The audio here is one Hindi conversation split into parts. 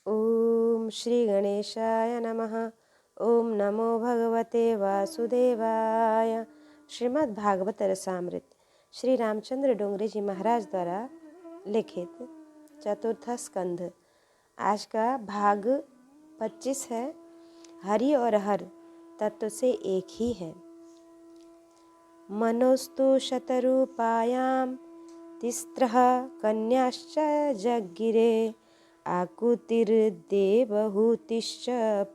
ओम श्री गणेशाय नमः। ओम नमो भगवते वासुदेवाय। श्रीमद् भागवत रसामृत श्री रामचंद्र डोंगरे जी महाराज द्वारा लिखित चतुर्थ स्कंध। आज का भाग 25 है। हरि और हर तत्व से एक ही है। मनोस्तु शतरूपायां तिस्त्रः कन्याश्च जज्ञिरे आकुतिर्देवहूतिश्च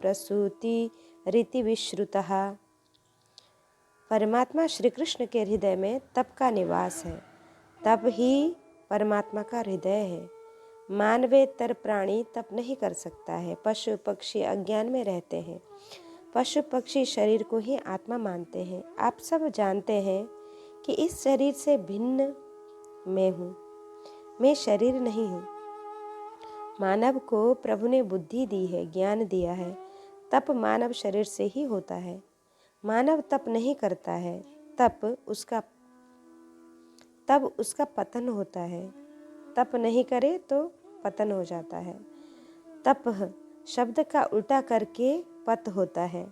प्रसूति विश्रुतः। परमात्मा श्री कृष्ण के हृदय में तप का निवास है। तप ही परमात्मा का हृदय है। मानवेतर प्राणी तप नहीं कर सकता है। पशु पक्षी अज्ञान में रहते हैं। पशु पक्षी शरीर को ही आत्मा मानते हैं। आप सब जानते हैं कि इस शरीर से भिन्न मैं हूँ। मैं शरीर नहीं हूँ। मानव को प्रभु ने बुद्धि दी है, ज्ञान दिया है। तप मानव शरीर से ही होता है। मानव तप नहीं करता है तब उसका पतन होता है। तप नहीं करे तो पतन हो जाता है। तप शब्द का उल्टा करके पत होता है।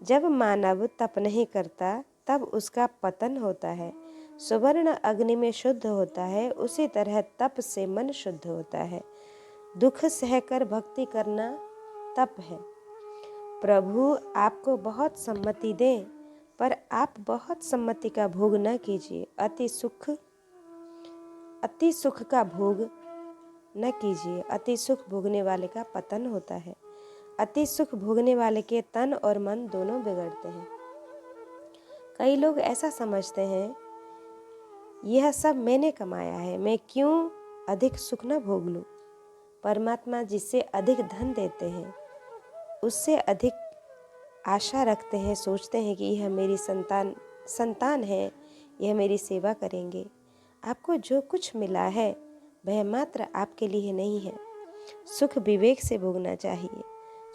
जब मानव तप नहीं करता तब उसका पतन होता है। सुवर्ण अग्नि में शुद्ध होता है, उसी तरह तप से मन शुद्ध होता है। दुख सहकर भक्ति करना तप है। प्रभु आपको बहुत सम्मति दें, पर आप बहुत सम्मति का भोग न कीजिए। अति सुख का भोग न कीजिए। अति सुख भोगने वाले का पतन होता है। अति सुख भोगने वाले के तन और मन दोनों बिगड़ते हैं। कई लोग ऐसा समझते हैं, यह सब मैंने कमाया है, मैं क्यों अधिक सुख न भोग लूं। परमात्मा जिससे अधिक धन देते हैं उससे अधिक आशा रखते हैं, सोचते हैं कि यह मेरी संतान है, यह मेरी सेवा करेंगे। आपको जो कुछ मिला है वह मात्र आपके लिए नहीं है। सुख विवेक से भोगना चाहिए।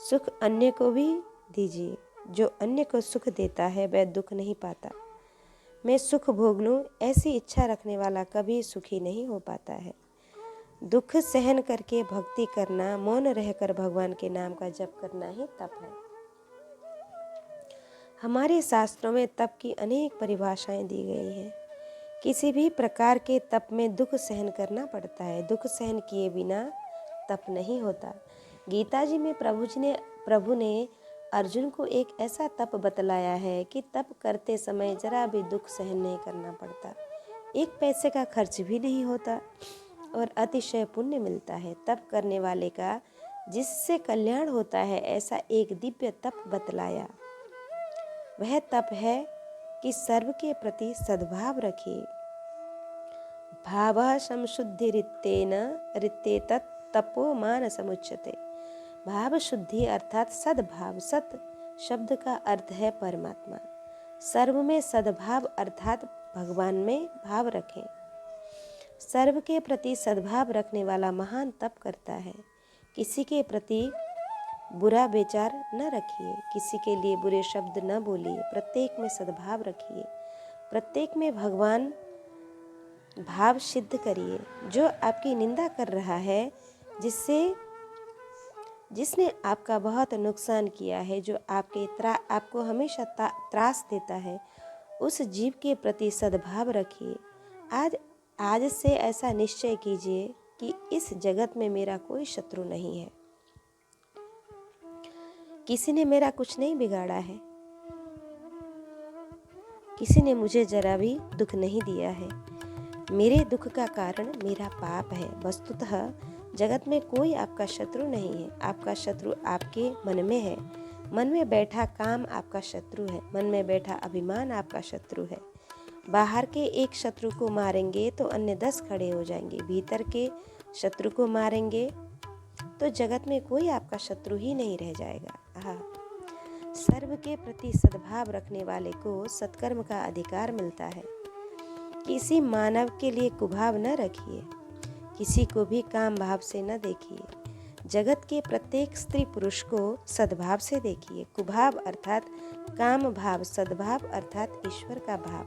सुख अन्य को भी दीजिए। जो अन्य को सुख देता है वह दुख नहीं पाता। मैं सुख भोग लूं ऐसी इच्छा रखने वाला कभी सुखी नहीं हो पाता है। दुख सहन करके भक्ति करना, मौन रहकर भगवान के नाम का जप करना ही तप है। हमारे शास्त्रों में तप की अनेक परिभाषाएं दी गई हैं। किसी भी प्रकार के तप में दुख सहन करना पड़ता है। दुख सहन किए बिना तप नहीं होता। गीता जी में प्रभु ने अर्जुन को एक ऐसा तप बतलाया है कि तप करते समय जरा भी दुख सहन नहीं करना पड़ता। एक पैसे का खर्च भी नहीं होता और अतिशय पुण्य मिलता है। तप करने वाले का जिससे कल्याण होता है, ऐसा एक दिव्य तप बतलाया। वह तप है कि सर्व के प्रति सद्भाव रखिए। भावः संशुद्धि रित्ते तपो मान समुच्यते। भाव शुद्धि अर्थात सद्भाव। सत शब्द का अर्थ है परमात्मा। सर्व में सद्भाव अर्थात भगवान में भाव रखें। सर्व के प्रति सद्भाव रखने वाला महान तप करता है। किसी के प्रति बुरा विचार न रखिए। किसी के लिए बुरे शब्द न बोलिए। प्रत्येक में सद्भाव रखिए। प्रत्येक में भगवान भाव सिद्ध करिए। जो आपकी निंदा कर रहा है, जिसने आपका बहुत नुकसान किया है, जो आपको हमेशा त्रास देता है, उस जीव के प्रति सद्भाव रखिए। आज से ऐसा निश्चय कीजिए कि इस जगत में मेरा कोई शत्रु नहीं है। किसी ने मेरा कुछ नहीं बिगाड़ा है। किसी ने मुझे जरा भी दुख नहीं दिया है। मेरे दुख का कारण मेरा पाप है। वस्तुतः जगत में कोई आपका शत्रु नहीं है। आपका शत्रु आपके मन में है। मन में बैठा काम आपका शत्रु है। मन में बैठा अभिमान आपका शत्रु है। बाहर के एक शत्रु को मारेंगे तो अन्य 10 खड़े हो जाएंगे। भीतर के शत्रु को मारेंगे तो जगत में कोई आपका शत्रु ही नहीं रह जाएगा। सर्व के प्रति सद्भाव रखने वाले को सत्कर्म का अधिकार मिलता है। किसी मानव के लिए कुभाव न रखिए। किसी को भी काम भाव से न देखिए। जगत के प्रत्येक स्त्री पुरुष को सद्भाव से देखिए। कुभाव अर्थात काम भाव, सद्भाव अर्थात ईश्वर का भाव।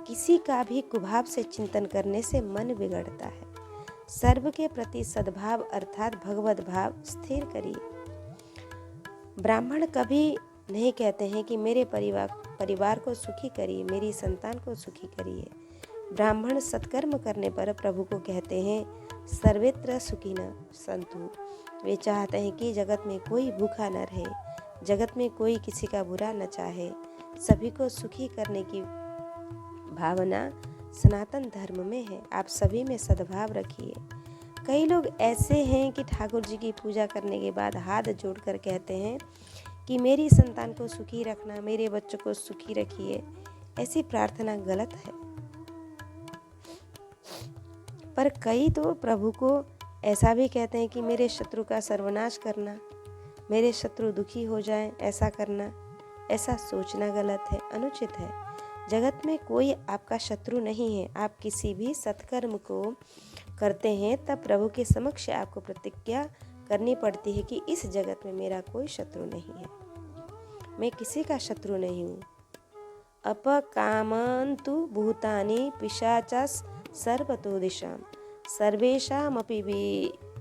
किसी का भी कुभाव से चिंतन करने से मन बिगड़ता है। सर्व के प्रति सद्भाव अर्थात भगवत भाव स्थिर करिए। ब्राह्मण कभी नहीं कहते हैं कि मेरे परिवार को सुखी करिए, मेरी संतान को सुखी करिए। ब्राह्मण सत्कर्म करने पर प्रभु को कहते हैं सर्वत्र सुखिनः सन्तु। वे चाहते हैं कि जगत में कोई भूखा न रहे, जगत में कोई किसी का बुरा न चाहे। सभी को सुखी करने की भावना सनातन धर्म में है। आप सभी में सद्भाव रखिए। कई लोग ऐसे हैं कि ठाकुर जी की पूजा करने के बाद हाथ जोड़कर कहते हैं कि मेरी संतान को सुखी रखना, मेरे बच्चों को सुखी रखिए। ऐसी प्रार्थना गलत है। पर कई तो प्रभु को ऐसा भी कहते हैं कि मेरे शत्रु का सर्वनाश करना, मेरे शत्रु दुखी हो जाएं, ऐसा करना। ऐसा सोचना गलत है, अनुचित है। जगत में कोई आपका शत्रु नहीं है। आप किसी भी सत्कर्म को करते हैं तब प्रभु के समक्ष आपको प्रतिज्ञा करनी पड़ती है कि इस जगत में मेरा कोई शत्रु नहीं है, मैं किसी का शत्रु नहीं हूँ। अपकामन्तु भूतानि पिशाचस् सर्वतो दिशां सर्वेषामपि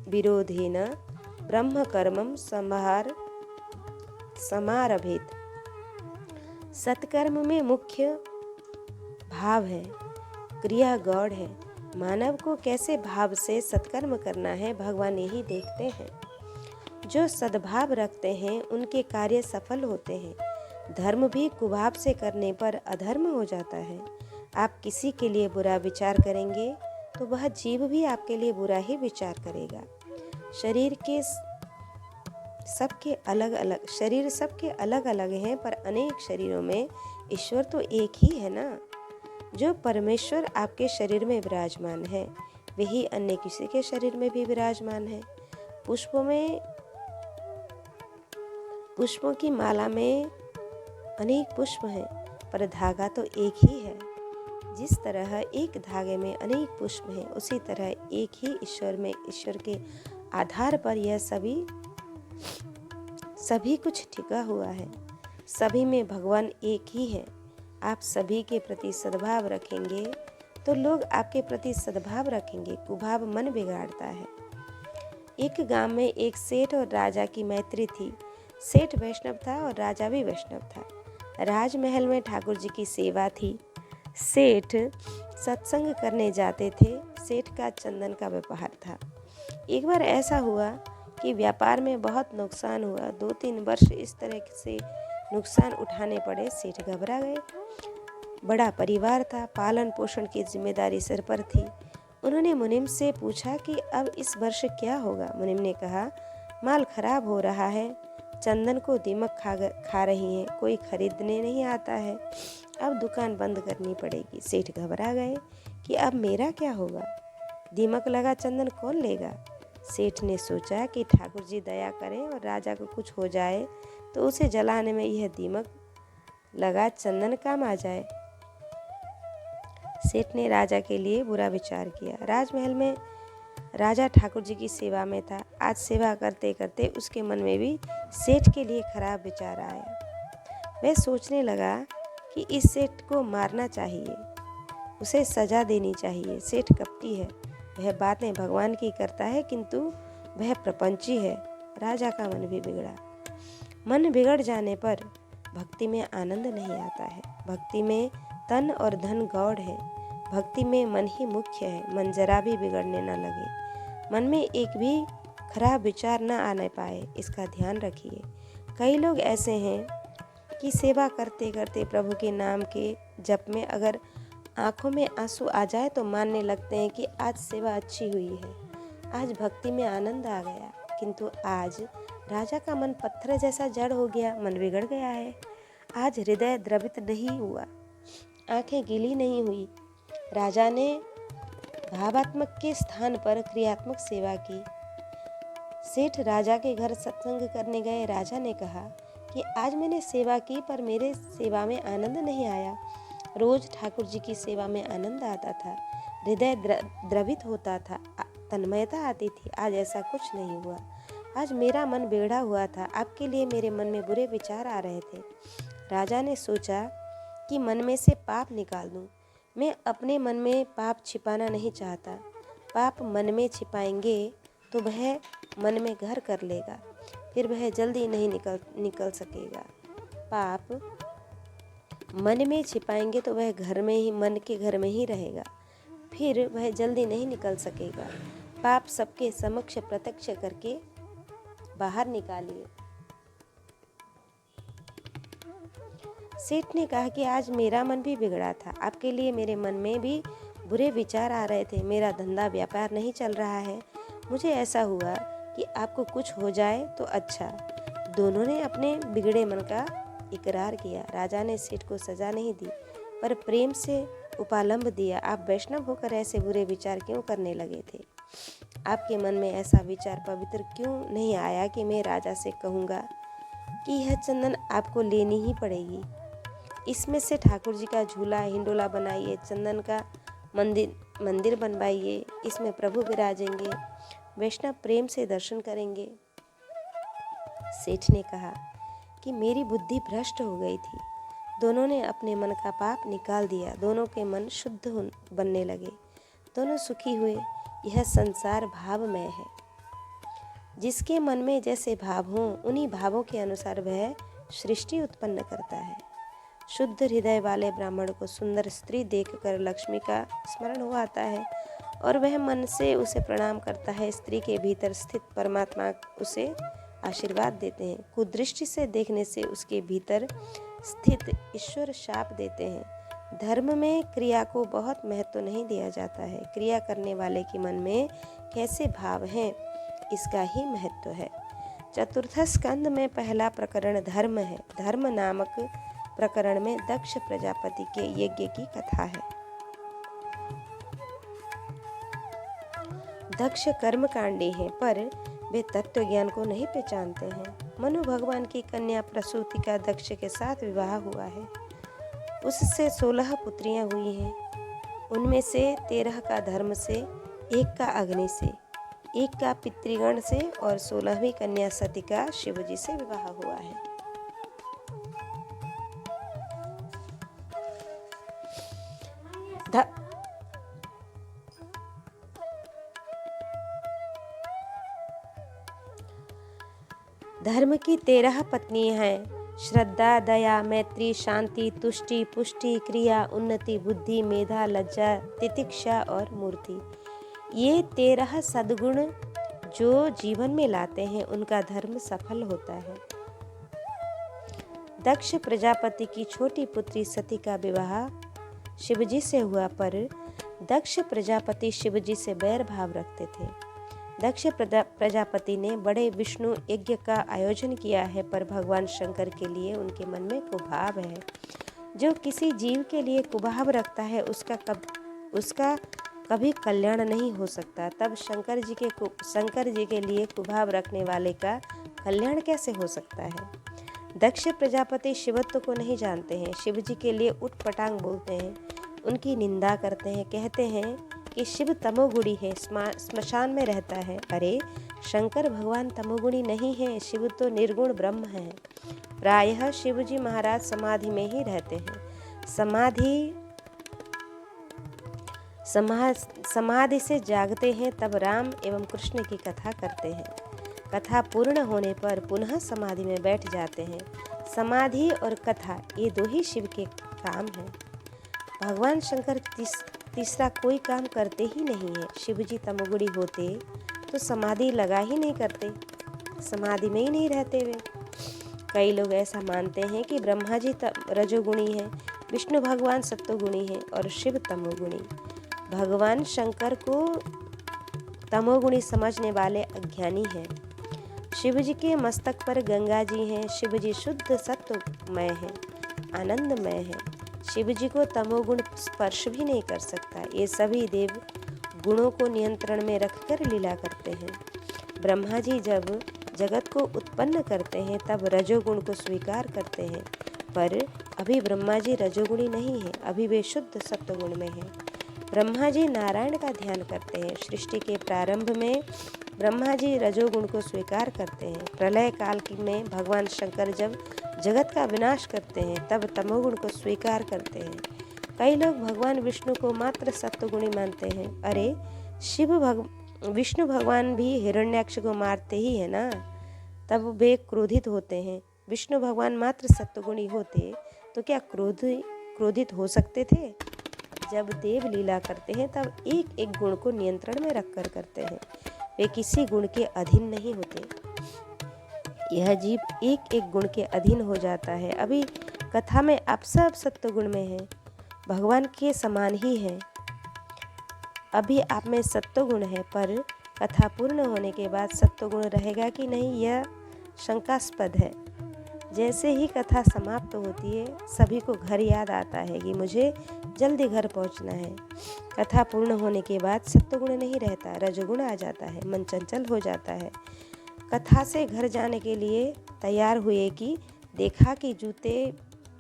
विरोधेन ब्रह्म कर्मं समारभेत। सत्कर्म में मुख्य भाव है, क्रिया गौड़ है। मानव को कैसे भाव से सत्कर्म करना है भगवान यही देखते हैं। जो सद्भाव रखते हैं उनके कार्य सफल होते हैं। धर्म भी कुभाव से करने पर अधर्म हो जाता है। आप किसी के लिए बुरा विचार करेंगे तो वह जीव भी आपके लिए बुरा ही विचार करेगा। शरीर सबके अलग अलग हैं, पर अनेक शरीरों में ईश्वर तो एक ही है ना। जो परमेश्वर आपके शरीर में विराजमान है वही अन्य किसी के शरीर में भी विराजमान है। पुष्पों की माला में अनेक पुष्प हैं, पर धागा तो एक ही है। जिस तरह एक धागे में अनेक पुष्प हैं, उसी तरह एक ही ईश्वर के आधार पर यह सभी कुछ टिका हुआ है। सभी में भगवान एक ही है। आप सभी के प्रति सद्भाव रखेंगे तो लोग आपके प्रति सद्भाव रखेंगे। कुभाव मन बिगाड़ता है। एक गांव में एक सेठ और राजा की मैत्री थी। सेठ वैष्णव था और राजा भी वैष्णव था। राजमहल में ठाकुर जी की सेवा थी। सेठ सत्संग करने जाते थे। सेठ का चंदन का व्यापार था। एक बार ऐसा हुआ कि व्यापार में बहुत नुकसान हुआ। 2-3 वर्ष इस तरह से नुकसान उठाने पड़े। सेठ घबरा गए। बड़ा परिवार था, पालन पोषण की जिम्मेदारी सिर पर थी। उन्होंने मुनिम से पूछा कि अब इस वर्ष क्या होगा। मुनिम ने कहा, माल खराब हो रहा है, चंदन को दीमक खा रही हैं, कोई खरीदने नहीं आता है, अब दुकान बंद करनी पड़ेगी। सेठ घबरा गए कि अब मेरा क्या होगा, दीमक लगा चंदन कौन लेगा। सेठ ने सोचा कि ठाकुर जी दया करें और राजा को कुछ हो जाए तो उसे जलाने में यह दीमक लगा चंदन काम आ जाए। सेठ ने राजा के लिए बुरा विचार किया। राजमहल में राजा ठाकुर जी की सेवा में था। आज सेवा करते करते उसके मन में भी सेठ के लिए खराब विचार आया। वह सोचने लगा कि इस सेठ को मारना चाहिए, उसे सजा देनी चाहिए। सेठ कपटी है, वह बातें भगवान की करता है किंतु वह प्रपंची है। राजा का मन भी बिगड़ा। मन बिगड़ जाने पर भक्ति में आनंद नहीं आता है। भक्ति में तन और धन गौड़ है। भक्ति में मन ही मुख्य है। मन जरा भी बिगड़ने न लगे। मन में एक भी खराब विचार न आने पाए, इसका ध्यान रखिए। कई लोग ऐसे हैं कि सेवा करते करते प्रभु के नाम के जप में अगर आंखों में आंसू आ जाए तो मानने लगते हैं कि आज सेवा अच्छी हुई है, आज भक्ति में आनंद आ गया। किंतु आज राजा का मन पत्थर जैसा जड़ हो गया, मन बिगड़ गया है। आज हृदय द्रवित नहीं हुआ, आंखें गीली नहीं हुई। राजा ने भावात्मक के स्थान पर क्रियात्मक सेवा की। सेठ राजा के घर सत्संग करने गए। राजा ने कहा कि आज मैंने सेवा की पर मेरे सेवा में आनंद नहीं आया। रोज ठाकुर जी की सेवा में आनंद आता था, हृदय द्रवित होता था, तन्मयता आती थी। आज ऐसा कुछ नहीं हुआ। आज मेरा मन बिगड़ा हुआ था। आपके लिए मेरे मन में बुरे विचार आ रहे थे। राजा ने सोचा कि मन में से पाप निकाल दूं। मैं अपने मन में पाप छिपाना नहीं चाहता, पाप मन में छिपाएंगे तो वह मन में घर कर लेगा, फिर वह जल्दी नहीं निकल सकेगा। पाप मन में छिपाएंगे तो वह मन के घर में ही रहेगा, फिर वह जल्दी नहीं निकल सकेगा। पाप सबके समक्ष प्रत्यक्ष करके बाहर निकालिए। सेठ ने कहा कि आज मेरा मन भी बिगड़ा था। आपके लिए मेरे मन में भी बुरे विचार आ रहे थे। मेरा धंधा व्यापार नहीं चल रहा है। मुझे ऐसा हुआ कि आपको कुछ हो जाए तो अच्छा। दोनों ने अपने बिगड़े मन का इकरार किया। राजा ने सेठ को सजा नहीं दी, पर प्रेम से उपालंब दिया। आप वैष्णव होकर ऐसे बुरे विचार क्यों करने लगे थे? आपके मन में ऐसा विचार पवित्र क्यों नहीं आया कि मैं राजा से कहूँगा कि यह चंदन आपको लेनी ही पड़ेगी। इसमें से ठाकुर जी का झूला हिंडोला बनाइए, चंदन का मंदिर बनवाइए, इसमें प्रभु विराजेंगे, वैष्णव प्रेम से दर्शन करेंगे। सेठ ने कहा कि मेरी बुद्धि भ्रष्ट हो गई थी। दोनों ने अपने मन का पाप निकाल दिया। दोनों के मन शुद्ध बनने लगे। दोनों सुखी हुए। यह संसार भावमय है। जिसके मन में जैसे भाव हों, उन्हीं भावों के अनुसार वह सृष्टि उत्पन्न करता है। शुद्ध हृदय वाले ब्राह्मण को सुंदर स्त्री देखकर लक्ष्मी का स्मरण हो आता है और वह मन से उसे प्रणाम करता है। स्त्री के भीतर स्थित परमात्मा उसे आशीर्वाद देते हैं। कुदृष्टि से देखने से उसके भीतर स्थित ईश्वर शाप देते हैं। धर्म में क्रिया को बहुत महत्व नहीं दिया जाता है। क्रिया करने वाले के मन में कैसे भाव हैं, इसका ही महत्व है। चतुर्थ स्कंद में पहला प्रकरण धर्म है। धर्म नामक प्रकरण में दक्ष प्रजापति के यज्ञ की कथा है। दक्ष कर्मकांडी हैं, पर वे तत्व ज्ञान को नहीं पहचानते हैं। मनु भगवान की कन्या प्रसूति का दक्ष के साथ विवाह हुआ है। उससे 16 पुत्रियां हुई हैं। उनमें से 13 का धर्म से, 1 का अग्नि से, 1 का पितृगण से और 16वीं कन्या सती का शिवजी से विवाह हुआ है। धर्म की 13 पत्नियां हैं। श्रद्धा, दया, मैत्री, शांति, तुष्टि, पुष्टि, क्रिया, उन्नति, बुद्धि, मेधा, लज्जा, तितिक्षा और मूर्ति। ये 13 सद्गुण जो जीवन में लाते हैं, उनका धर्म सफल होता है। दक्ष प्रजापति की छोटी पुत्री सती का विवाह शिवजी से हुआ, पर दक्ष प्रजापति शिवजी से बैर भाव रखते थे। दक्ष प्रजापति ने बड़े विष्णु यज्ञ का आयोजन किया है, पर भगवान शंकर के लिए उनके मन में कुभाव है। जो किसी जीव के लिए कुभाव रखता है, उसका कभी कल्याण नहीं हो सकता। तब शंकर जी के लिए कुभाव रखने वाले का कल्याण कैसे हो सकता है? दक्ष प्रजापति शिवत्व को नहीं जानते हैं। शिव जी के लिए उटपटांग बोलते हैं, उनकी निंदा करते हैं, कहते हैं कि शिव तमोगुणी है, स्मशान में रहता है। अरे, शंकर भगवान तमोगुणी नहीं है, शिव तो निर्गुण ब्रह्म है। प्रायः शिव जी महाराज समाधि में ही रहते हैं। समाधि से जागते हैं, तब राम एवं कृष्ण की कथा करते हैं। कथा पूर्ण होने पर पुनः समाधि में बैठ जाते हैं। समाधि और कथा ये 2 ही शिव के काम हैं। भगवान शंकर तीसरा कोई काम करते ही नहीं है। शिव जी तमोगुणी होते तो समाधि लगा ही नहीं करते, समाधि में ही नहीं रहते वे। कई लोग ऐसा मानते हैं कि ब्रह्मा जी रजोगुणी हैं, विष्णु भगवान सत्वगुणी हैं और शिव तमोगुणी। भगवान शंकर को तमोगुणी समझने वाले अज्ञानी हैं। शिव जी के मस्तक पर गंगा जी हैं। शिव जी शुद्ध सत्वमय हैं, आनंदमय हैं। शिव जी को तमोगुण स्पर्श भी नहीं कर सकता। ये सभी देव गुणों को नियंत्रण में रखकर लीला करते हैं। ब्रह्मा जी जब जगत को उत्पन्न करते हैं, तब रजोगुण को स्वीकार करते हैं, पर अभी ब्रह्मा जी रजोगुणी नहीं हैं, अभी वे शुद्ध सत्वगुण में हैं। ब्रह्मा जी नारायण का ध्यान करते हैं। सृष्टि के प्रारंभ में ब्रह्मा जी रजोगुण को स्वीकार करते हैं। प्रलय काल में भगवान शंकर जब जगत का विनाश करते हैं, तब तमोगुण को स्वीकार करते हैं। कई लोग भगवान विष्णु को मात्र सत्वगुणी मानते हैं। अरे, विष्णु भगवान भी हिरण्याक्ष को मारते ही है ना, तब वे क्रोधित होते हैं। विष्णु भगवान मात्र सत्वगुणी होते तो क्या क्रोधित हो सकते थे? जब देव लीला करते हैं तब एक एक गुण को नियंत्रण में रखकर करते हैं, वे किसी गुण के अधीन नहीं होते। यह जीव एक एक गुण के अधीन हो जाता है। अभी कथा में आप सब सत्वगुण में हैं, भगवान के समान ही हैं। अभी आप में सत्वगुण है, पर कथा पूर्ण होने के बाद सत्वगुण रहेगा कि नहीं, यह शंकास्पद है। जैसे ही कथा समाप्त होती है सभी को घर याद आता है कि मुझे जल्दी घर पहुंचना है। कथा पूर्ण होने के बाद सत्वगुण नहीं रहता, रजोगुण आ जाता है, मन चंचल हो जाता है। कथा से घर जाने के लिए तैयार हुए कि देखा कि जूते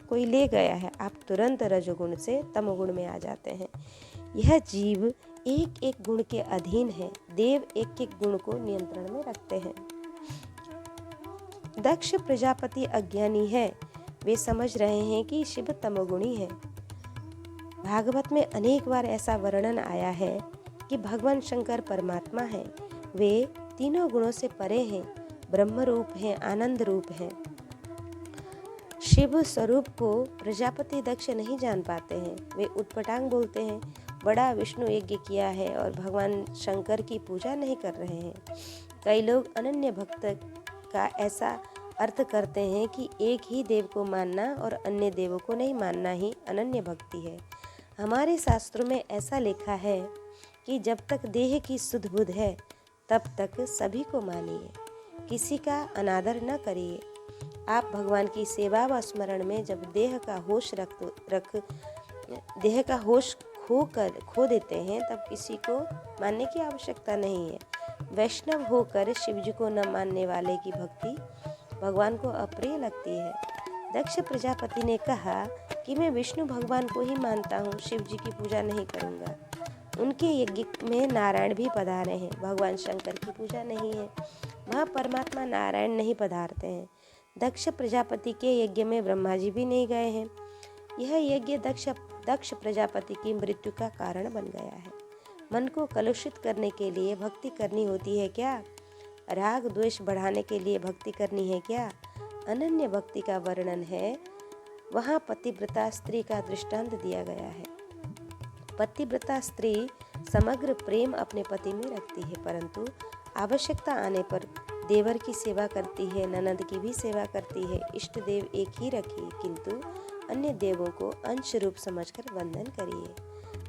कोई ले गया है, आप तुरंत रजोगुण से तमोगुण में आ जाते हैं। यह जीव एक एक गुण के अधीन है, देव एक एक गुण को नियंत्रण में रखते हैं। दक्ष प्रजापति अज्ञानी है, वे समझ रहे हैं कि शिव तमोगुणी है। भागवत में अनेक बार ऐसा वर्णन आया है कि भगवान शंकर परमात्मा है, वे तीनों गुणों से परे हैं, ब्रह्म रूप हैं, आनंद रूप हैं। शिव स्वरूप को प्रजापति दक्ष नहीं जान पाते हैं, वे उटपटांग बोलते हैं, बड़ा विष्णु यज्ञ किया है और भगवान शंकर की पूजा नहीं कर रहे हैं। कई लोग अनन्य भक्त का ऐसा अर्थ करते हैं कि एक ही देव को मानना और अन्य देवों को नहीं मानना ही अनन्य भक्ति है। हमारे शास्त्रों में ऐसा लिखा है कि जब तक देह की सुध बुध है तब तक सभी को मानिए, किसी का अनादर न करिए। आप भगवान की सेवा व स्मरण में जब देह का होश खो देते हैं तब किसी को मानने की आवश्यकता नहीं है। वैष्णव होकर शिव जी को न मानने वाले की भक्ति भगवान को अप्रिय लगती है। दक्ष प्रजापति ने कहा कि मैं विष्णु भगवान को ही मानता हूँ, शिव जी की पूजा नहीं करूँगा। उनके यज्ञ में नारायण भी पधारे हैं, भगवान शंकर की पूजा नहीं है, वहाँ परमात्मा नारायण नहीं पधारते हैं। दक्ष प्रजापति के यज्ञ में ब्रह्मा जी भी नहीं गए हैं। यह यज्ञ दक्ष प्रजापति की मृत्यु का कारण बन गया है। मन को कलुषित करने के लिए भक्ति करनी होती है क्या? राग द्वेष बढ़ाने के लिए भक्ति करनी है क्या? अनन्य भक्ति का वर्णन है, वहाँ पतिव्रता स्त्री का दृष्टांत दिया गया है। पतिव्रता स्त्री समग्र प्रेम अपने पति में रखती है, परंतु आवश्यकता आने पर देवर की सेवा करती है, ननद की भी सेवा करती है। इष्ट देव एक ही रखिए, किंतु अन्य देवों को अंश रूप समझकर वंदन करिए।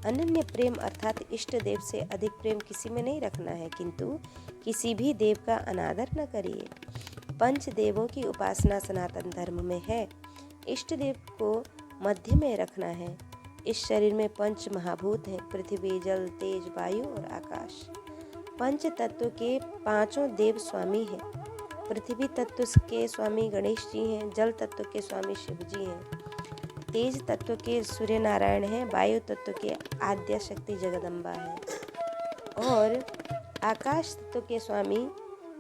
अनन्य प्रेम अर्थात इष्ट देव से अधिक प्रेम किसी में नहीं रखना है, किंतु किसी भी देव का अनादर न करिए। पंच देवों की उपासना सनातन धर्म में है। इष्ट देव को मध्य में रखना है। इस शरीर में पंच महाभूत हैं, पृथ्वी, जल, तेज, वायु और आकाश। पंच तत्व के पांचों देव स्वामी हैं। पृथ्वी तत्व के स्वामी गणेश जी हैं, जल तत्व के स्वामी शिव जी हैं, तेज तत्व के सूर्य नारायण हैं, वायु तत्व के आद्या शक्ति जगदम्बा है और आकाश तत्व के स्वामी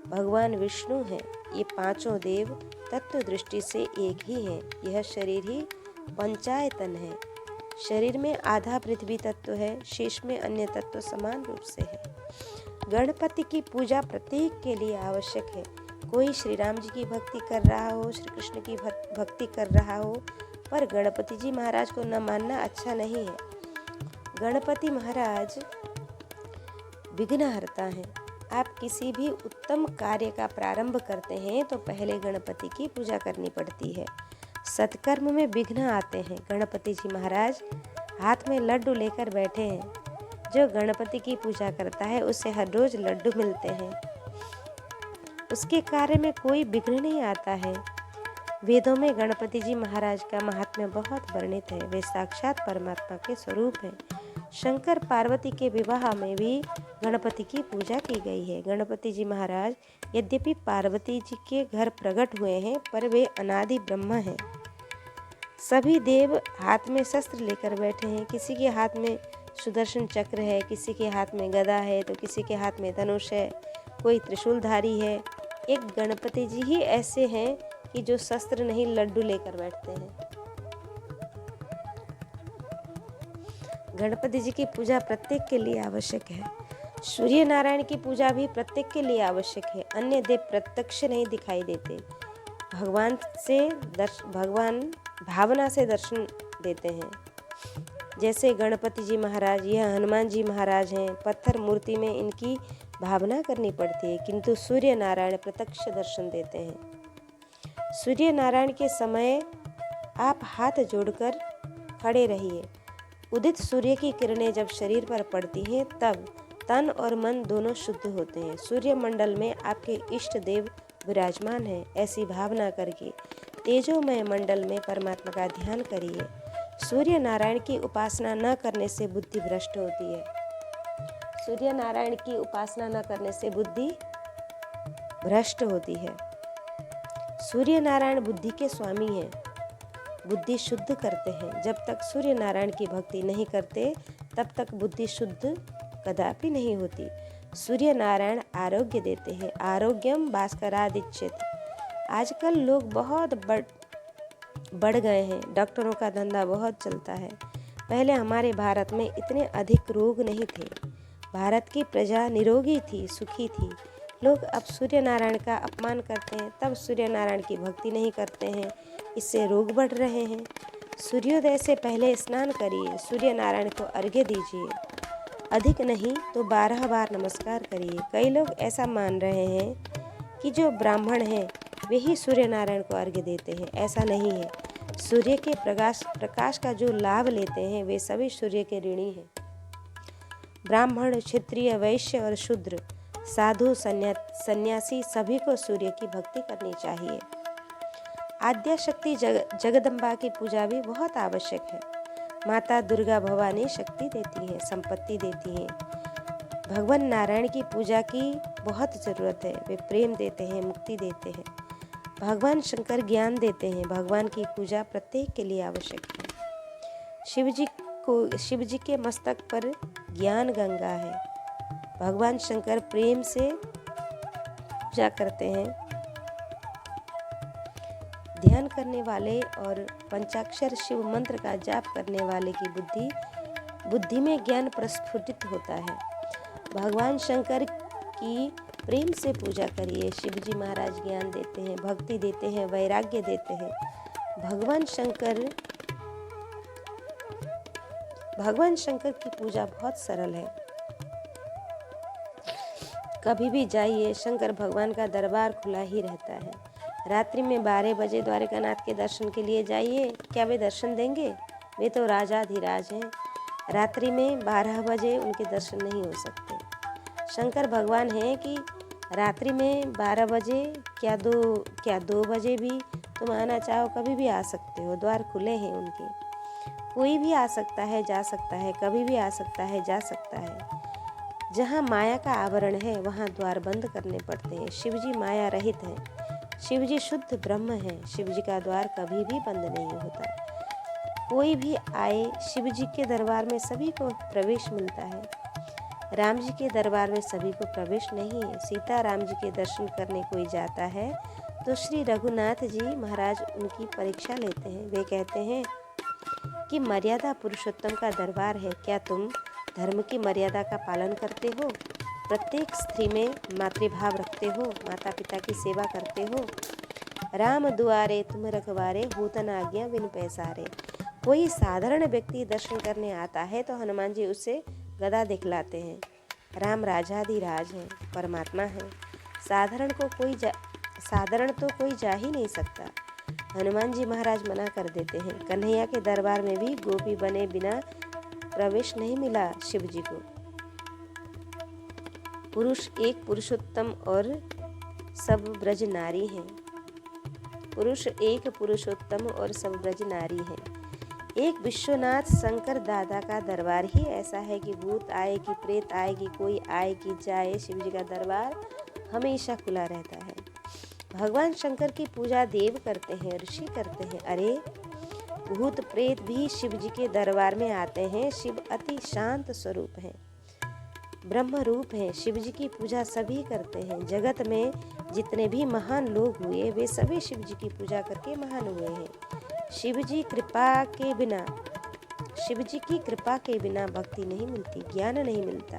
भगवान विष्णु हैं। ये पांचों देव तत्व दृष्टि से एक ही हैं। यह शरीर ही पंचायतन है। शरीर में आधा पृथ्वी तत्व है, शेष में अन्य तत्व समान रूप से है। गणपति की पूजा प्रत्येक के लिए आवश्यक है। कोई श्री राम जी की भक्ति कर रहा हो, श्री कृष्ण की भक्ति कर रहा हो, पर गणपति जी महाराज को न मानना अच्छा नहीं है। गणपति महाराज विघ्नहर्ता हैं। आप किसी भी उत्तम कार्य का प्रारंभ करते हैं तो पहले गणपति की पूजा करनी पड़ती है। सत्कर्म में विघ्न आते हैं। गणपति जी महाराज हाथ में लड्डू लेकर बैठे हैं। जो गणपति की पूजा करता है उसे हर रोज लड्डू मिलते हैं, उसके कार्य में कोई विघ्न नहीं आता है। वेदों में गणपति जी महाराज का महात्म्य बहुत वर्णित है। वे साक्षात परमात्मा के स्वरूप हैं। शंकर पार्वती के विवाह में भी गणपति की पूजा की गई है। गणपति जी महाराज यद्यपि पार्वती जी के घर प्रकट हुए हैं, पर वे अनादि ब्रह्म हैं। सभी देव हाथ में शस्त्र लेकर बैठे हैं। किसी के हाथ में सुदर्शन चक्र है, किसी के हाथ में गदा है, तो किसी के हाथ में धनुष है, कोई त्रिशूलधारी है। एक गणपति जी ही ऐसे हैं कि जो शस्त्र नहीं लड्डू लेकर बैठते हैं। गणपति जी की पूजा प्रत्येक के लिए आवश्यक है। सूर्य नारायण की पूजा भी प्रत्येक के लिए आवश्यक है। अन्य देव प्रत्यक्ष नहीं दिखाई देते, भगवान भावना से दर्शन देते हैं। जैसे गणपति जी महाराज, यह हनुमान जी महाराज हैं। पत्थर मूर्ति में इनकी भावना करनी पड़ती है, किंतु सूर्य नारायण प्रत्यक्ष दर्शन देते हैं। सूर्य नारायण के समय आप हाथ जोड़कर खड़े रहिए। उदित सूर्य की किरणें जब शरीर पर पड़ती हैं तब तन और मन दोनों शुद्ध होते हैं। सूर्य मंडल में आपके इष्ट देव विराजमान हैं। ऐसी भावना करके तेजोमय मंडल में परमात्मा का ध्यान करिए। सूर्य नारायण की उपासना न करने से बुद्धि भ्रष्ट होती है। सूर्य नारायण की उपासना न करने से बुद्धि भ्रष्ट होती है। सूर्य नारायण बुद्धि के स्वामी हैं, बुद्धि शुद्ध करते हैं। जब तक सूर्य नारायण की भक्ति नहीं करते तब तक बुद्धि शुद्ध कदापि नहीं होती। सूर्य नारायण आरोग्य देते हैं। आरोग्यम भास्करादिच्यते। आजकल लोग बहुत बढ़ गए हैं। डॉक्टरों का धंधा बहुत चलता है। पहले हमारे भारत में इतने अधिक रोग नहीं थे। भारत की प्रजा निरोगी थी, सुखी थी। लोग अब सूर्य नारायण का अपमान करते हैं, तब सूर्य नारायण की भक्ति नहीं करते हैं, इससे रोग बढ़ रहे हैं। सूर्योदय से पहले स्नान करिए, सूर्य नारायण को अर्घ्य दीजिए। अधिक नहीं तो 12 बार नमस्कार करिए। कई लोग ऐसा मान रहे हैं कि जो ब्राह्मण हैं वे ही सूर्य नारायण को अर्घ्य देते हैं। ऐसा नहीं है। सूर्य के प्रकाश का जो लाभ लेते हैं वे सभी सूर्य के ऋणी हैं। ब्राह्मण, क्षत्रिय, वैश्य और शूद्र, साधु, सन्यासी सभी को सूर्य की भक्ति करनी चाहिए। आद्या शक्ति जगदम्बा की पूजा भी बहुत आवश्यक है। माता दुर्गा भवानी शक्ति देती हैं, संपत्ति देती हैं। भगवान नारायण की पूजा की बहुत ज़रूरत है। वे प्रेम देते हैं, मुक्ति देते हैं। भगवान शंकर ज्ञान देते हैं। भगवान की पूजा प्रत्येक के लिए आवश्यक है। शिव जी के मस्तक पर ज्ञान गंगा है। भगवान शंकर प्रेम से पूजा करते हैं। ध्यान करने वाले और पंचाक्षर शिव मंत्र का जाप करने वाले की बुद्धि में ज्ञान प्रस्फुटित होता है। भगवान शंकर की प्रेम से पूजा करिए। शिव जी महाराज ज्ञान देते हैं, भक्ति देते हैं, वैराग्य देते हैं। भगवान शंकर की पूजा बहुत सरल है। कभी भी जाइए, शंकर भगवान का दरबार खुला ही रहता है। रात्रि में 12 बजे द्वारिकानाथ के दर्शन के लिए जाइए। क्या वे दर्शन देंगे? वे तो राजाधिराज हैं। रात्रि में 12 बजे उनके दर्शन नहीं हो सकते। शंकर भगवान हैं कि रात्रि में 12 बजे क्या 2 बजे भी तुम आना चाहो कभी भी आ सकते हो। द्वार खुले हैं उनके। कोई भी आ सकता है, जा सकता है, कभी भी आ सकता है, जा सकता है। जहाँ माया का आवरण है वहाँ द्वार बंद करने पड़ते हैं। शिवजी माया रहित हैं। शिवजी शुद्ध ब्रह्म हैं। शिवजी का द्वार कभी भी बंद नहीं होता। कोई भी आए, शिवजी के दरबार में सभी को प्रवेश मिलता है। राम जी के दरबार में सभी को प्रवेश नहीं है। सीता राम जी के दर्शन करने कोई जाता है तो श्री रघुनाथ जी महाराज उनकी परीक्षा लेते हैं। वे कहते हैं कि मर्यादा पुरुषोत्तम का दरबार है, क्या तुम धर्म की मर्यादा का पालन करते हो? प्रत्येक स्त्री में मातृभाव रखते हो? माता पिता की सेवा करते हो? राम दुआरे तुम रखवारे, होतन आज्ञा बिन पैसारे। कोई साधारण व्यक्ति दर्शन करने आता है तो हनुमान जी उसे गदा दिखलाते हैं। राम राजाधिराज हैं, परमात्मा हैं। साधारण तो कोई जा ही नहीं सकता। हनुमान जी महाराज मना कर देते हैं। कन्हैया के दरबार में भी गोपी बने बिना प्रवेश नहीं मिला शिव जी को। पुरुष एक पुरुषोत्तम और सब ब्रज नारी हैं। पुरुष एक पुरुषोत्तम और सब ब्रज नारी हैं। एक विश्वनाथ शंकर दादा का दरबार ही ऐसा है कि भूत आए कि प्रेत आए कि कोई आए कि जाए, शिव जी का दरबार हमेशा खुला रहता है। भगवान शंकर की पूजा देव करते हैं, ऋषि करते हैं। अरे भूत प्रेत भी शिव जी के दरबार में आते हैं। शिव अति शांत स्वरूप हैं, ब्रह्म रूप हैं। शिव जी की पूजा सभी करते हैं। जगत में जितने भी महान लोग हुए वे सभी शिव जी की पूजा करके महान हुए हैं। शिव जी की कृपा के बिना भक्ति नहीं मिलती, ज्ञान नहीं मिलता।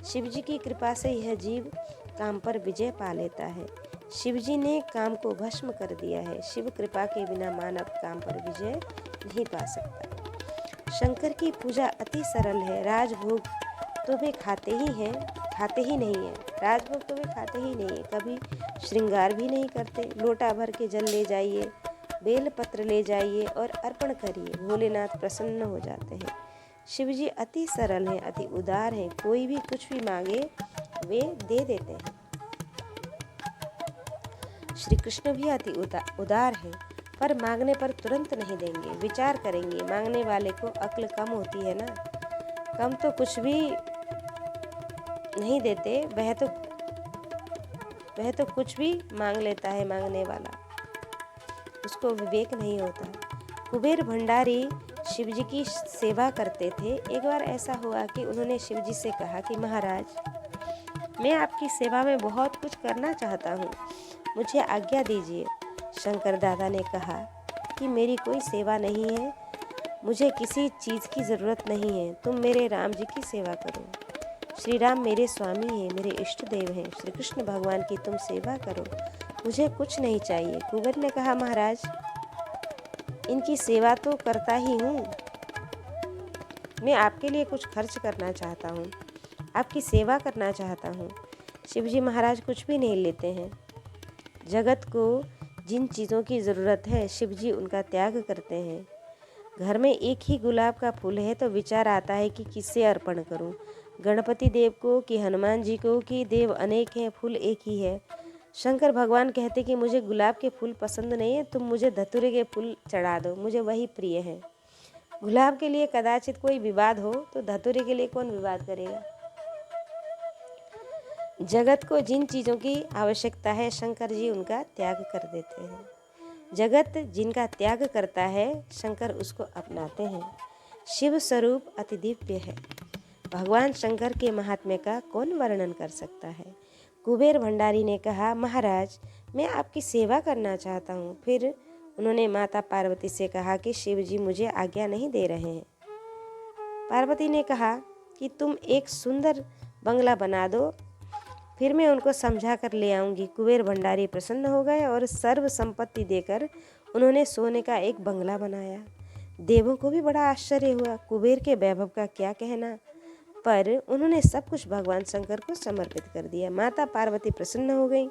शिव जी की कृपा से यह जीव काम पर विजय पा लेता है। शिव जी ने काम को भस्म कर दिया है। शिव कृपा के बिना मानव काम पर विजय नहीं पा सकता। शंकर की पूजा अति सरल है। राजभोग तो वे खाते ही नहीं हैं। राजभोग तो वे खाते ही नहीं है। कभी श्रृंगार भी नहीं करते। लोटा भर के जल ले जाइए, बेल पत्र ले जाइए और अर्पण करिए, भोलेनाथ प्रसन्न हो जाते हैं। शिव जी अति सरल हैं, अति उदार हैं। कोई भी कुछ भी मांगे वे दे देते हैं। श्री कृष्ण भी अति उदार हैं, पर मांगने पर तुरंत नहीं देंगे, विचार करेंगे। मांगने वाले को अक्ल कम होती है ना, कम तो कुछ भी नहीं देते। वह तो कुछ भी मांग लेता है मांगने वाला, उसको विवेक नहीं होता। कुबेर भंडारी शिव जी की सेवा करते थे। एक बार ऐसा हुआ कि उन्होंने शिव जी से कहा कि महाराज, मैं आपकी सेवा में बहुत कुछ करना चाहता हूँ, मुझे आज्ञा दीजिए। शंकर दादा ने कहा कि मेरी कोई सेवा नहीं है, मुझे किसी चीज़ की ज़रूरत नहीं है, तुम मेरे राम जी की सेवा करो। श्री राम मेरे स्वामी हैं, मेरे इष्ट देव हैं, श्री कृष्ण भगवान की तुम सेवा करो, मुझे कुछ नहीं चाहिए। कुबेर ने कहा, महाराज, इनकी सेवा तो करता ही हूँ, मैं आपके लिए कुछ खर्च करना चाहता हूँ, आपकी सेवा करना चाहता हूँ। शिवजी महाराज कुछ भी नहीं लेते हैं। जगत को जिन चीज़ों की ज़रूरत है शिवजी उनका त्याग करते हैं। घर में एक ही गुलाब का फूल है तो विचार आता है कि किससे अर्पण करूं, गणपति देव को कि हनुमान जी को, कि देव अनेक हैं फूल एक ही है। शंकर भगवान कहते कि मुझे गुलाब के फूल पसंद नहीं है, तुम मुझे धतूरे के फूल चढ़ा दो, मुझे वही प्रिय है। गुलाब के लिए कदाचित कोई विवाद हो तो धतूरे के लिए कौन विवाद करेगा। जगत को जिन चीज़ों की आवश्यकता है शंकर जी उनका त्याग कर देते हैं। जगत जिनका त्याग करता है शंकर उसको अपनाते हैं। शिव स्वरूप अति दिव्य है। भगवान शंकर के महात्म्य का कौन वर्णन कर सकता है। कुबेर भंडारी ने कहा, महाराज, मैं आपकी सेवा करना चाहता हूँ। फिर उन्होंने माता पार्वती से कहा कि शिव जी मुझे आज्ञा नहीं दे रहे हैं। पार्वती ने कहा कि तुम एक सुंदर बंगला बना दो, फिर मैं उनको समझा कर ले आऊँगी। कुबेर भंडारी प्रसन्न हो गए और सर्व संपत्ति देकर उन्होंने सोने का एक बंगला बनाया। देवों को भी बड़ा आश्चर्य हुआ, कुबेर के वैभव का क्या कहना, पर उन्होंने सब कुछ भगवान शंकर को समर्पित कर दिया। माता पार्वती प्रसन्न हो गई।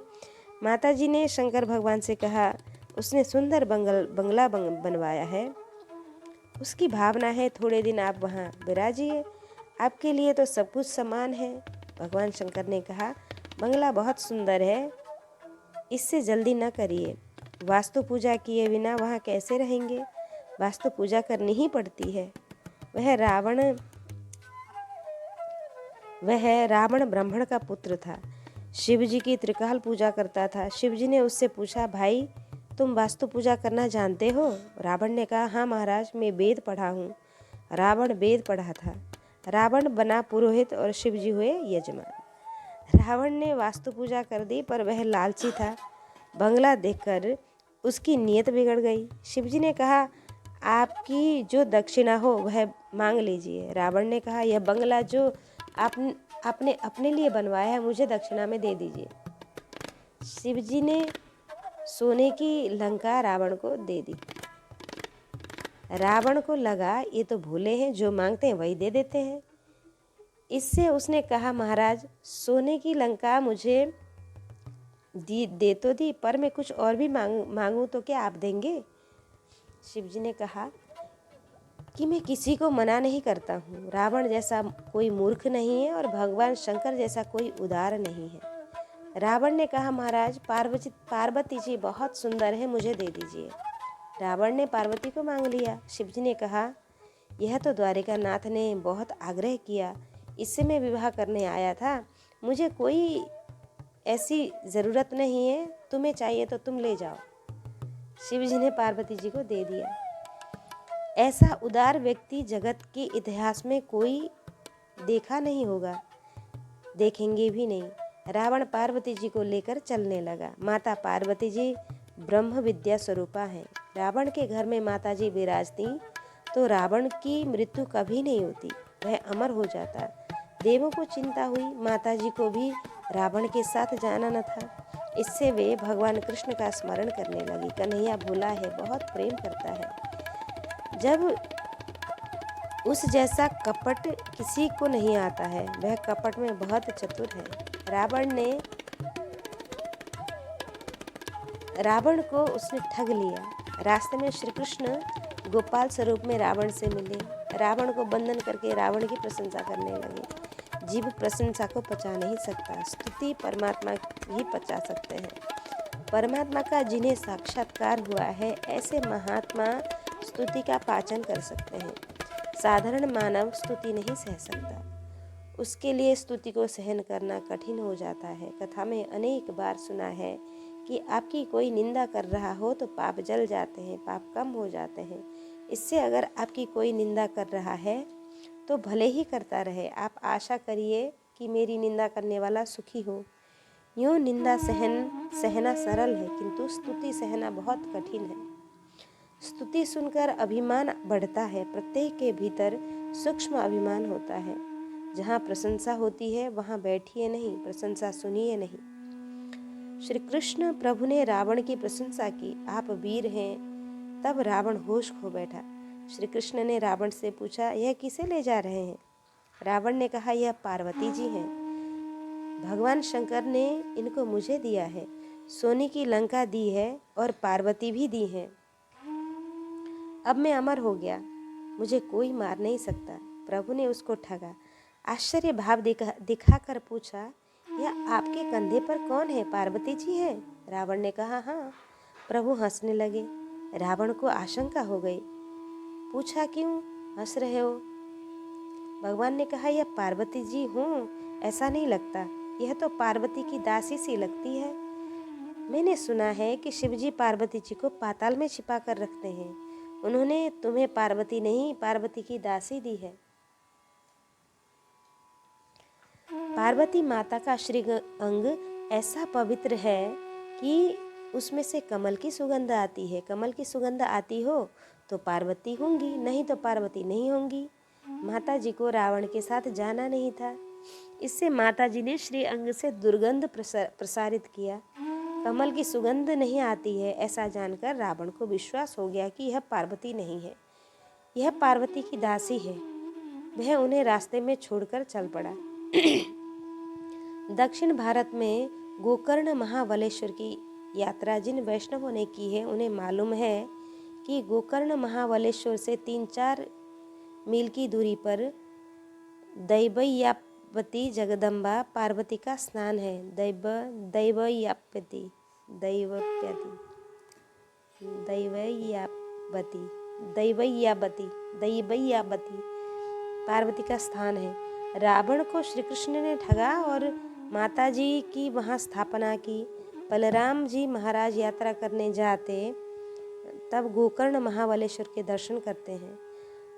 माता जी ने शंकर भगवान से कहा, उसने सुंदर बंगला बनवाया है, उसकी भावना है, थोड़े दिन आप वहाँ विराजिए, आपके लिए तो सब कुछ समान है। भगवान शंकर ने कहा, बंगला बहुत सुंदर है, इससे जल्दी न करिए, वास्तु पूजा किए बिना वहाँ कैसे रहेंगे, वास्तु पूजा करनी ही पड़ती है। वह रावण ब्राह्मण का पुत्र था, शिव जी की त्रिकाल पूजा करता था। शिव जी ने उससे पूछा, भाई तुम वास्तु पूजा करना जानते हो। रावण ने कहा, हाँ महाराज, मैं वेद पढ़ा हूँ। रावण वेद पढ़ा था। रावण बना पुरोहित और शिव जी हुए यजमान। रावण ने वास्तु पूजा कर दी, पर वह लालची था। बंगला देखकर उसकी नीयत बिगड़ गई। शिव जी ने कहा, आपकी जो दक्षिणा हो वह मांग लीजिए। रावण ने कहा, यह बंगला जो आपने अपने लिए बनवाया है मुझे दक्षिणा में दे दीजिए। शिव जी ने सोने की लंका रावण को दे दी। रावण को लगा ये तो भोले हैं, जो मांगते हैं वही दे देते हैं। इससे उसने कहा, महाराज, सोने की लंका मुझे दे तो दी, पर मैं कुछ और भी मांगूं तो क्या आप देंगे। शिव जी ने कहा कि मैं किसी को मना नहीं करता हूँ। रावण जैसा कोई मूर्ख नहीं है और भगवान शंकर जैसा कोई उदार नहीं है। रावण ने कहा, महाराज, पार्वती जी बहुत सुंदर है, मुझे दे दीजिए। रावण ने पार्वती को मांग लिया। शिव जी ने कहा, यह तो द्वारिका नाथ ने बहुत आग्रह किया, इससे मैं विवाह करने आया था, मुझे कोई ऐसी ज़रूरत नहीं है, तुम्हें चाहिए तो तुम ले जाओ। शिव जी ने पार्वती जी को दे दिया। ऐसा उदार व्यक्ति जगत के इतिहास में कोई देखा नहीं होगा, देखेंगे भी नहीं। रावण पार्वती जी को लेकर चलने लगा। माता पार्वती जी ब्रह्म विद्या स्वरूपा हैं। रावण के घर में माता जी विराजती तो रावण की मृत्यु कभी नहीं होती, वह अमर हो जाता। देवों को चिंता हुई, माताजी को भी रावण के साथ जाना न था। इससे वे भगवान कृष्ण का स्मरण करने लगी। कन्हैया भोला है, बहुत प्रेम करता है। जब उस जैसा कपट किसी को नहीं आता है, वह कपट में बहुत चतुर है। रावण को उसने ठग लिया। रास्ते में श्री कृष्ण गोपाल स्वरूप में रावण से मिले। रावण को बंधन करके रावण की प्रशंसा करने लगे। जीव प्रशंसा को पचा नहीं सकता, स्तुति परमात्मा ही पचा सकते हैं। परमात्मा का जिन्हें साक्षात्कार हुआ है, ऐसे महात्मा स्तुति का पाचन कर सकते हैं। साधारण मानव स्तुति नहीं सह सकता, उसके लिए स्तुति को सहन करना कठिन हो जाता है। कथा में अनेक बार सुना है कि आपकी कोई निंदा कर रहा हो तो पाप जल जाते हैं, पाप कम हो जाते हैं। इससे अगर आपकी कोई निंदा कर रहा है तो भले ही करता रहे, आप आशा करिए कि मेरी निंदा करने वाला सुखी हो। यूँ निंदा सहना सरल है, किंतु स्तुति सहना बहुत कठिन है। स्तुति सुनकर अभिमान बढ़ता है। प्रत्येक के भीतर सूक्ष्म अभिमान होता है। जहाँ प्रशंसा होती है वहाँ बैठिए नहीं, प्रशंसा सुनिए नहीं। श्री कृष्ण प्रभु ने रावण की प्रशंसा की, आप वीर हैं। तब रावण होश खो बैठा। श्री कृष्ण ने रावण से पूछा, यह किसे ले जा रहे हैं? रावण ने कहा, यह पार्वती जी हैं। भगवान शंकर ने इनको मुझे दिया है। सोने की लंका दी है और पार्वती भी दी है। अब मैं अमर हो गया, मुझे कोई मार नहीं सकता। प्रभु ने उसको ठगा। आश्चर्य भाव दिखाकर पूछा, यह आपके कंधे पर कौन है? पार्वती जी है? रावण ने कहा, हाँ। प्रभु हंसने लगे। रावण को आशंका हो गई। पूछा, क्यों हंस रहे हो? भगवान ने कहा, यह पार्वती जी हूँ ऐसा नहीं लगता, यह तो पार्वती की दासी सी लगती है। मैंने सुना है कि शिवजी पार्वती जी को पाताल में छिपा कर रखते हैं। उन्होंने तुम्हें पार्वती नहीं, पार्वती की दासी दी है। पार्वती माता का श्रीअंग ऐसा पवित्र है कि उसमें से कमल की सुगंध आती है। कमल की सुगंध आती हो तो पार्वती होंगी, नहीं तो पार्वती नहीं होंगी। माता जी को रावण के साथ जाना नहीं था, इससे माता जी ने श्रीअंग से दुर्गंध प्रसारित किया। कमल की सुगंध नहीं आती है, ऐसा जानकर रावण को विश्वास हो गया कि यह पार्वती नहीं है, यह पार्वती की दासी है। वह उन्हें रास्ते में छोड़कर चल पड़ा। दक्षिण भारत में गोकर्ण महाबलेश्वर की यात्रा जिन वैष्णवों ने की है, उन्हें मालूम है कि गोकर्ण महाबलेश्वर से 3-4 मील की दूरी पर दैवयापति जगदम्बा पार्वती का स्नान है। दैवयाबती पार्वती का स्थान है। रावण को श्री कृष्ण ने ठगा और माता जी की वहाँ स्थापना की। बलराम जी महाराज यात्रा करने जाते तब गोकर्ण महाबलेश्वर के दर्शन करते हैं।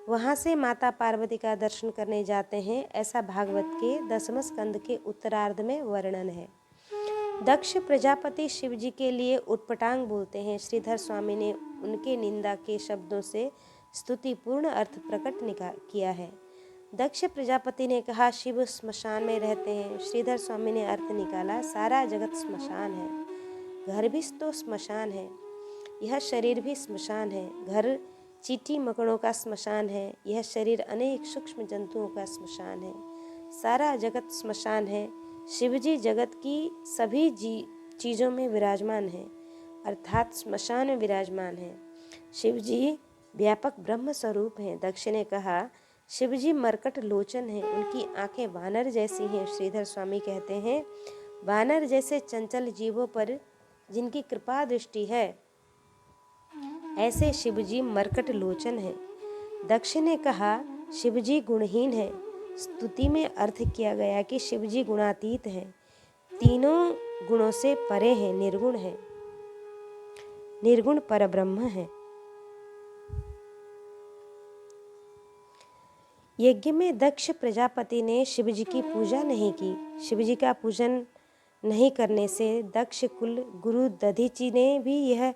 वहाँ से माता पार्वती का दर्शन करने जाते हैं, ऐसा भागवत के 10वें स्कंद के उत्तरार्ध में वर्णन है। दक्ष प्रजापति शिव जी के लिए उटपटांग बोलते हैं। श्रीधर स्वामी ने उनके निंदा के शब्दों से स्तुतिपूर्ण अर्थ प्रकट किया है। दक्ष प्रजापति ने कहा, शिव स्मशान में रहते हैं। श्रीधर स्वामी ने अर्थ निकाला, सारा जगत स्मशान है, घर भी तो स्मशान है, यह शरीर भी स्मशान है। घर चींटी मकड़ों का स्मशान है, यह शरीर अनेक सूक्ष्म जंतुओं का स्मशान है। सारा जगत स्मशान है। शिवजी जगत की सभी चीज़ों में विराजमान है, अर्थात स्मशान में विराजमान है। शिवजी व्यापक ब्रह्म स्वरूप हैं। दक्ष ने कहा, शिवजी मरकट लोचन हैं, उनकी आंखें वानर जैसी हैं। श्रीधर स्वामी कहते हैं, वानर जैसे चंचल जीवों पर जिनकी कृपा दृष्टि है, ऐसे शिवजी मरकट लोचन हैं। दक्ष ने कहा, शिवजी गुणहीन है। स्तुति में अर्थ किया गया कि शिवजी गुणातीत हैं, तीनों गुणों से परे हैं, निर्गुण हैं, निर्गुण परब्रह्म है। यज्ञ में दक्ष प्रजापति ने शिवजी की पूजा नहीं की। शिवजी का पूजन नहीं करने से दक्ष कुल गुरु दधीचि ने भी यह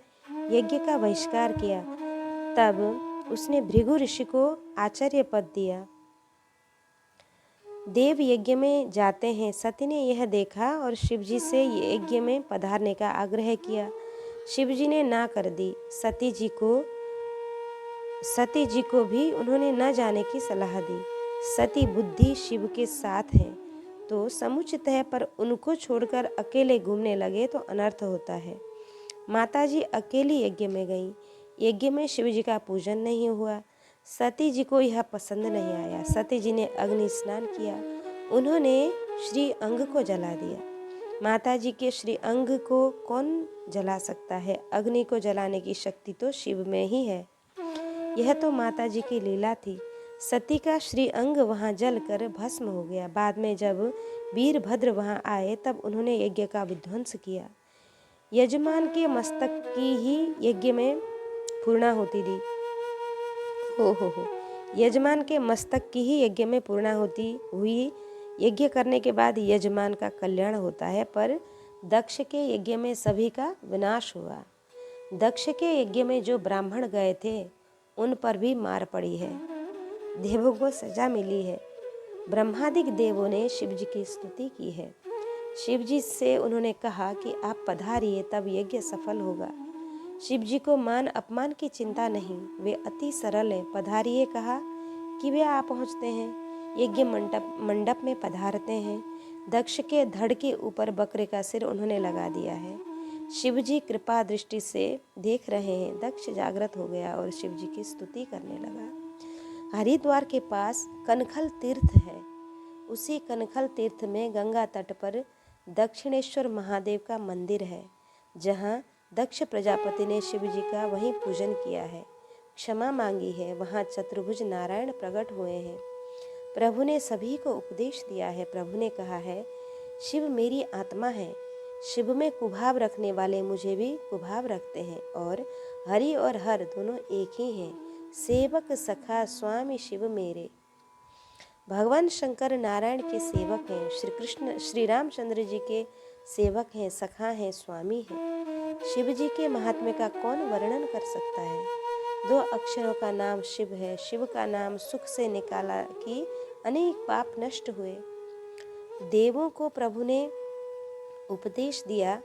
यज्ञ का बहिष्कार किया। तब उसने भृगु ऋषि को आचार्य पद दिया। देव यज्ञ में जाते हैं। सती ने यह देखा और शिवजी से यज्ञ में पधारने का आग्रह किया। शिवजी ने ना कर दी। सती जी को भी उन्होंने न जाने की सलाह दी। सती बुद्धि शिव के साथ है तो समुचित है, पर उनको छोड़कर अकेले घूमने लगे तो अनर्थ होता है। माताजी अकेली यज्ञ में गईं। यज्ञ में शिवजी का पूजन नहीं हुआ। सती जी को यह पसंद नहीं आया। सती जी ने अग्नि स्नान किया। उन्होंने श्री अंग को जला दिया। माताजी के श्री अंग को कौन जला सकता है? अग्नि को जलाने की शक्ति तो शिव में ही है। यह तो माताजी की लीला थी। सती का श्री अंग वहाँ जलकर भस्म हो गया। बाद में जब वीरभद्र वहाँ आए तब उन्होंने यज्ञ का विध्वंस किया। यजमान के मस्तक की ही यज्ञ में पूर्णाहुति दी। हो यजमान के मस्तक की ही यज्ञ में पूर्णाहुति हुई। यज्ञ करने के बाद यजमान का कल्याण होता है, पर दक्ष के यज्ञ में सभी का विनाश हुआ। दक्ष के यज्ञ में जो ब्राह्मण गए थे उन पर भी मार पड़ी है। देवों को सजा मिली है। ब्रह्मादिक देवों ने शिवजी की स्तुति की है। शिवजी से उन्होंने कहा कि आप पधारिए, तब यज्ञ सफल होगा। शिवजी को मान अपमान की चिंता नहीं, वे अति सरल हैं। पधारिए कहा कि वे आ पहुँचते हैं। यज्ञ मंडप में पधारते हैं। दक्ष के धड़ के ऊपर बकरे का सिर उन्होंने लगा दिया है। शिवजी कृपा दृष्टि से देख रहे हैं। दक्ष जागृत हो गया और शिवजी की स्तुति करने लगा। हरिद्वार के पास कनखल तीर्थ है। उसी कनखल तीर्थ में गंगा तट पर दक्षिणेश्वर महादेव का मंदिर है, जहाँ दक्ष प्रजापति ने शिवजी का वहीं पूजन किया है, क्षमा मांगी है। वहाँ चतुर्भुज नारायण प्रकट हुए हैं। प्रभु ने सभी को उपदेश दिया है। प्रभु ने कहा है, शिव मेरी आत्मा है। शिव में कुभाव रखने वाले मुझे भी कुभाव रखते हैं, और हरि और हर दोनों एक ही हैं। सेवक सखा स्वामी शिव मेरे। भगवान शंकर नारायण के सेवक हैं। श्री कृष्ण श्री रामचंद्र जी के सेवक हैं, सखा हैं, स्वामी हैं। शिव जी के महात्म्य का कौन वर्णन कर सकता है? 2 अक्षरों का नाम शिव है। शिव का नाम सुख से निकाला कि अनेक पाप नष्ट हुए। देवों को प्रभु ने उपदेश दिया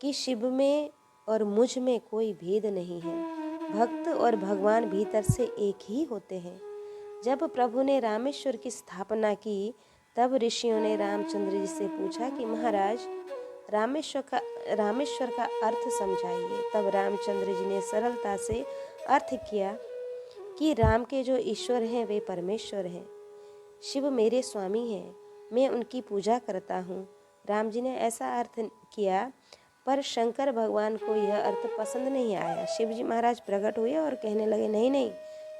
कि शिव में और मुझ में कोई भेद नहीं है। भक्त और भगवान भीतर से एक ही होते हैं। जब प्रभु ने रामेश्वर की स्थापना की तब ऋषियों ने रामचंद्र जी से पूछा कि महाराज रामेश्वर का अर्थ समझाइए। तब रामचंद्र जी ने सरलता से अर्थ किया कि राम के जो ईश्वर हैं वे परमेश्वर हैं। शिव मेरे स्वामी हैं, मैं उनकी पूजा करता हूँ। राम जी ने ऐसा अर्थ किया, पर शंकर भगवान को यह अर्थ पसंद नहीं आया। शिव जी महाराज प्रकट हुए और कहने लगे, नहीं,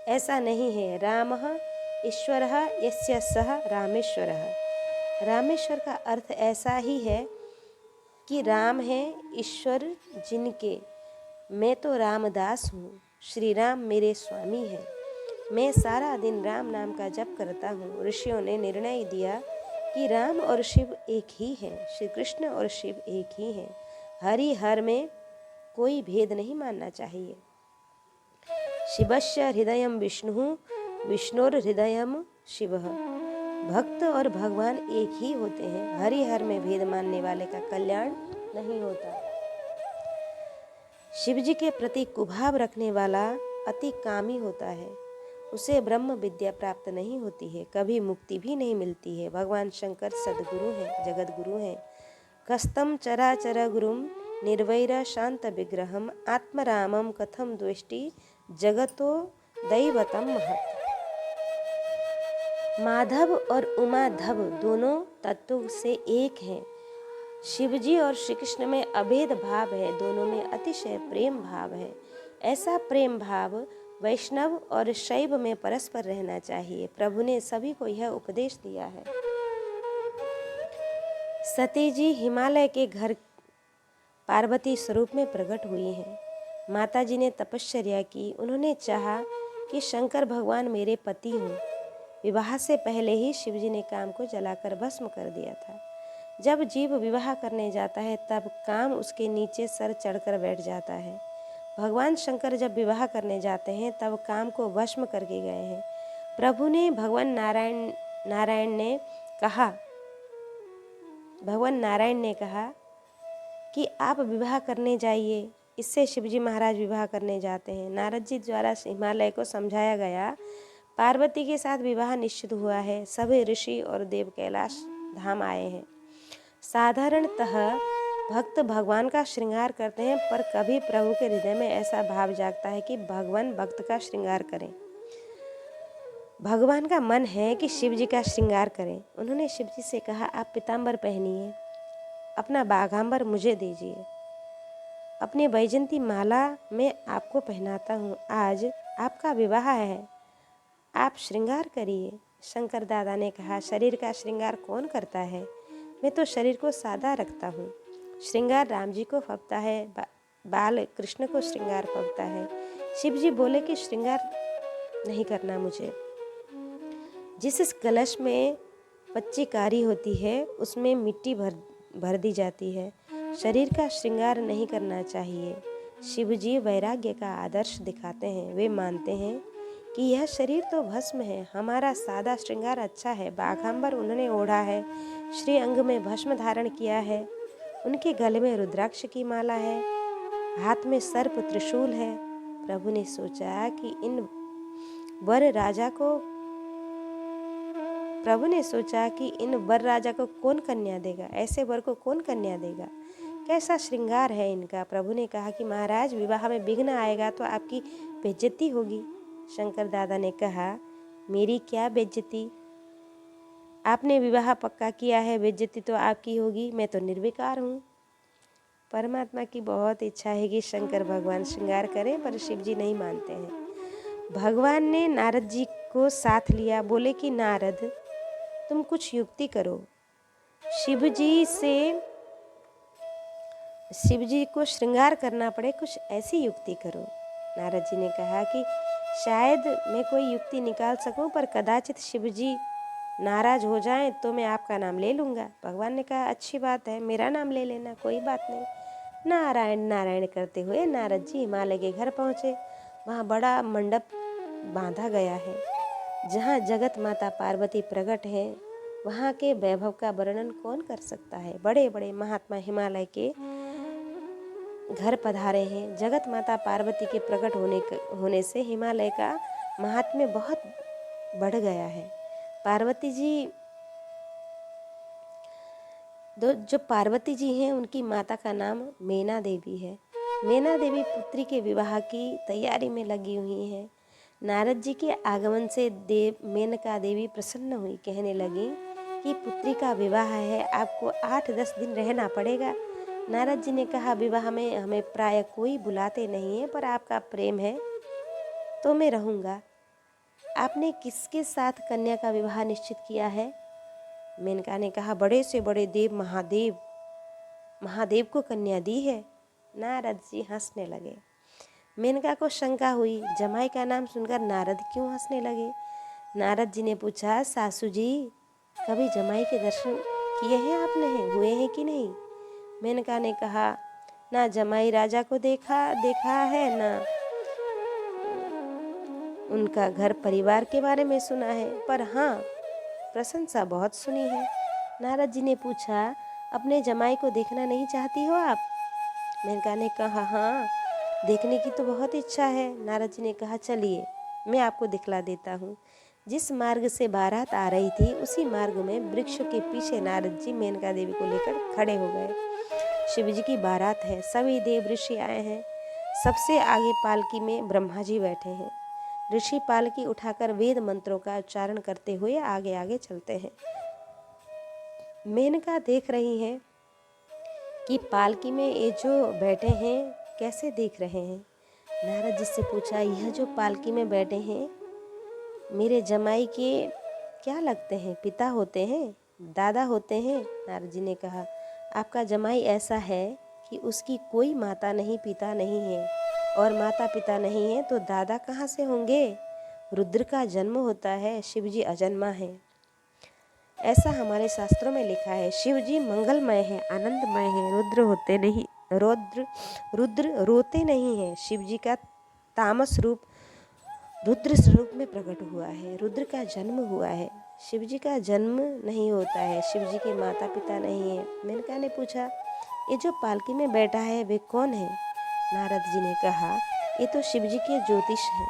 ऐसा नहीं है। रामः ईश्वरः यस्य सः रामेश्वरः। रामेश्वर का अर्थ ऐसा ही है कि राम है ईश्वर जिनके। मैं तो रामदास हूँ। श्री राम मेरे स्वामी हैं। मैं सारा दिन राम नाम का जप करता हूँ। ऋषियों ने निर्णय दिया कि राम और शिव एक ही हैं। श्री कृष्ण और शिव एक ही हैं। हरि हर में कोई भेद नहीं मानना चाहिए। शिवस्य हृदयं विष्णुः विष्णुर्हृदयं शिवः। भक्त और भगवान एक ही होते हैं। हरि हर में भेद मानने वाले का कल्याण नहीं होता। शिव जी के प्रति कुभाव रखने वाला अति कामी होता है। उसे ब्रह्म विद्या प्राप्त नहीं होती है, कभी मुक्ति भी नहीं मिलती है। भगवान शंकर सद्गुरु हैं, जगत गुरु हैं। कस्तम चराचर गुरुम निर्वैर शांत विग्रहम आत्मरामम कथम द्वेष्टि जगतो दैवतम महत्। माधव और उमाधव दोनों तत्व से एक हैं। शिवजी और श्री कृष्ण में अभेद भाव है। दोनों में अतिशय प्रेम भाव है। ऐसा प्रेम भाव वैष्णव और शैव में परस्पर रहना चाहिए। प्रभु ने सभी को यह उपदेश दिया है। सती जी हिमालय के घर पार्वती स्वरूप में प्रकट हुई हैं। माता जी ने तपश्चर्या की। उन्होंने चाहा कि शंकर भगवान मेरे पति हों। विवाह से पहले ही शिवजी ने काम को जलाकर भस्म कर दिया था। जब जीव विवाह करने जाता है तब काम उसके नीचे सर चढ़कर बैठ जाता है। भगवान शंकर जब विवाह करने जाते हैं तब काम को भस्म करके गए हैं। प्रभु ने भगवान नारायण भगवान नारायण ने कहा कि आप विवाह करने जाइए। इससे शिवजी महाराज विवाह करने जाते हैं। नारद जी द्वारा हिमालय को समझाया गया। पार्वती के साथ विवाह निश्चित हुआ है। सभी ऋषि और देव कैलाश धाम आए हैं। साधारणतः भक्त भगवान का श्रृंगार करते हैं, पर कभी प्रभु के हृदय में ऐसा भाव जागता है कि भगवान भक्त का श्रृंगार करें। भगवान का मन है कि शिव जी का श्रृंगार करें। उन्होंने शिव जी से कहा, आप पीताम्बर पहनिए, अपना बाघाम्बर मुझे दीजिए, अपनी वैजयंती माला मैं आपको पहनाता हूँ। आज आपका विवाह है, आप श्रृंगार करिए। शंकर दादा ने कहा, शरीर का श्रृंगार कौन करता है? मैं तो शरीर को सादा रखता हूँ। श्रृंगार राम जी को फबता है, बाल कृष्ण को श्रृंगार फबता है। शिव जी बोले कि श्रृंगार नहीं करना मुझे। जिस कलश में पच्चीकारी होती है उसमें मिट्टी भर दी जाती है। शरीर का श्रृंगार नहीं करना चाहिए। शिव जी वैराग्य का आदर्श दिखाते हैं। वे मानते हैं कि यह शरीर तो भस्म है, हमारा सादा श्रृंगार अच्छा है। बाघाम्बर उन्होंने ओढ़ा है, श्री अंग में भस्म धारण किया है, उनके गले में रुद्राक्ष की माला है, हाथ में सर्प त्रिशूल है। प्रभु ने सोचा कि इन वर राजा को कौन कन्या देगा? ऐसे वर को कौन कन्या देगा? कैसा श्रृंगार है इनका? प्रभु ने कहा कि महाराज, विवाह में विघ्न आएगा तो आपकी बेइज्जती होगी। शंकर दादा ने कहा, मेरी क्या बेइज्जती? आपने विवाह पक्का किया है, बेइज्जती तो आपकी होगी। मैं तो निर्विकार हूँ। परमात्मा की बहुत इच्छा है कि शंकर भगवान श्रृंगार करें, पर शिव जी नहीं मानते हैं। भगवान ने नारद जी को साथ लिया। बोले कि नारद, तुम कुछ युक्ति करो, शिव जी को श्रृंगार करना पड़े, कुछ ऐसी युक्ति करो। नारद जी ने कहा कि शायद मैं कोई युक्ति निकाल सकूं, पर कदाचित शिव जी नाराज हो जाएं तो मैं आपका नाम ले लूँगा। भगवान ने कहा, अच्छी बात है, मेरा नाम ले लेना, कोई बात नहीं। नारायण नारायण करते हुए नारद जी हिमालय के घर पहुँचे। वहाँ बड़ा मंडप बांधा गया है जहाँ जगत माता पार्वती प्रकट है। वहाँ के वैभव का वर्णन कौन कर सकता है। बड़े बड़े महात्मा हिमालय के घर पधारे हैं। जगत माता पार्वती के प्रकट होने से हिमालय का महात्म्य बहुत बढ़ गया है। जो पार्वती जी हैं, उनकी माता का नाम मेना देवी है। मेना देवी पुत्री के विवाह की तैयारी में लगी हुई हैं। नारद जी के आगमन से मेनका देवी प्रसन्न हुई। कहने लगी कि पुत्री का विवाह है, आपको 8-10 दिन रहना पड़ेगा। नारद जी ने कहा, विवाह में हमें प्राय कोई बुलाते नहीं है, पर आपका प्रेम है तो मैं रहूँगा। आपने किसके साथ कन्या का विवाह निश्चित किया है? मेनका ने कहा, बड़े से बड़े देव महादेव को कन्या दी है। नारद जी हंसने लगे। मेनका को शंका हुई, जमाई का नाम सुनकर नारद क्यों हंसने लगे? नारद जी ने पूछा, सासू जी, कभी जमाई के दर्शन किए हैं आपने, हुए हैं कि नहीं? मेनका ने कहा, ना जमाई राजा को देखा है, ना उनका घर परिवार के बारे में सुना है, पर हाँ, प्रशंसा बहुत सुनी है। नारद जी ने पूछा, अपने जमाई को देखना नहीं चाहती हो आप? मेनका ने कहा, हाँ, देखने की तो बहुत इच्छा है। नारद जी ने कहा, चलिए मैं आपको दिखला देता हूँ। जिस मार्ग से बारात आ रही थी, उसी मार्ग में वृक्ष के पीछे नारद जी मेनका देवी को लेकर खड़े हो गए। शिव जी की बारात है, सभी देव ऋषि आए हैं। सबसे आगे पालकी में ब्रह्मा जी बैठे हैं। ऋषि पालकी उठाकर वेद मंत्रों का उच्चारण करते हुए आगे आगे चलते हैं। मेनका देख रही हैं कि पालकी में ये जो बैठे हैं कैसे देख रहे हैं। नारद जी से पूछा, यह जो पालकी में बैठे हैं मेरे जमाई के क्या लगते हैं? पिता होते हैं, दादा होते हैं? नारद जी ने कहा, आपका जमाई ऐसा है कि उसकी कोई माता नहीं, पिता नहीं है, और माता पिता नहीं है तो दादा कहाँ से होंगे? रुद्र का जन्म होता है, शिव जी अजन्मा है, ऐसा हमारे शास्त्रों में लिखा है। शिव जी मंगलमय है, आनंदमय है, रुद्र रोते नहीं है। शिव जी का तामस रूप रुद्र स्वरूप में प्रकट हुआ है, रुद्र का जन्म हुआ है। शिव जी का जन्म नहीं होता है, शिव जी के माता पिता नहीं है। मेनका ने पूछा, ये जो पालकी में बैठा है वे कौन है? नारद जी ने कहा, ये तो शिव जी के ज्योतिष हैं।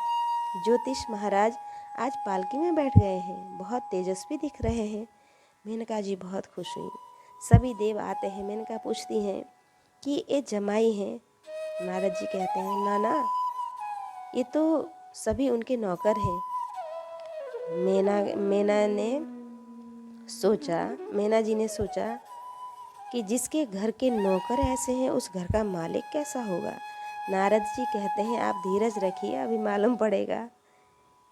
ज्योतिष महाराज आज पालकी में बैठ गए हैं, बहुत तेजस्वी दिख रहे हैं। मेनका जी बहुत खुश हुई। सभी देव आते हैं। मेनका पूछती हैं कि ये जमाई हैं? नारद जी कहते हैं, ना ना, ये तो सभी उनके नौकर हैं। मैना जी ने सोचा कि जिसके घर के नौकर ऐसे हैं उस घर का मालिक कैसा होगा। नारद जी कहते हैं, आप धीरज रखिए, अभी मालूम पड़ेगा।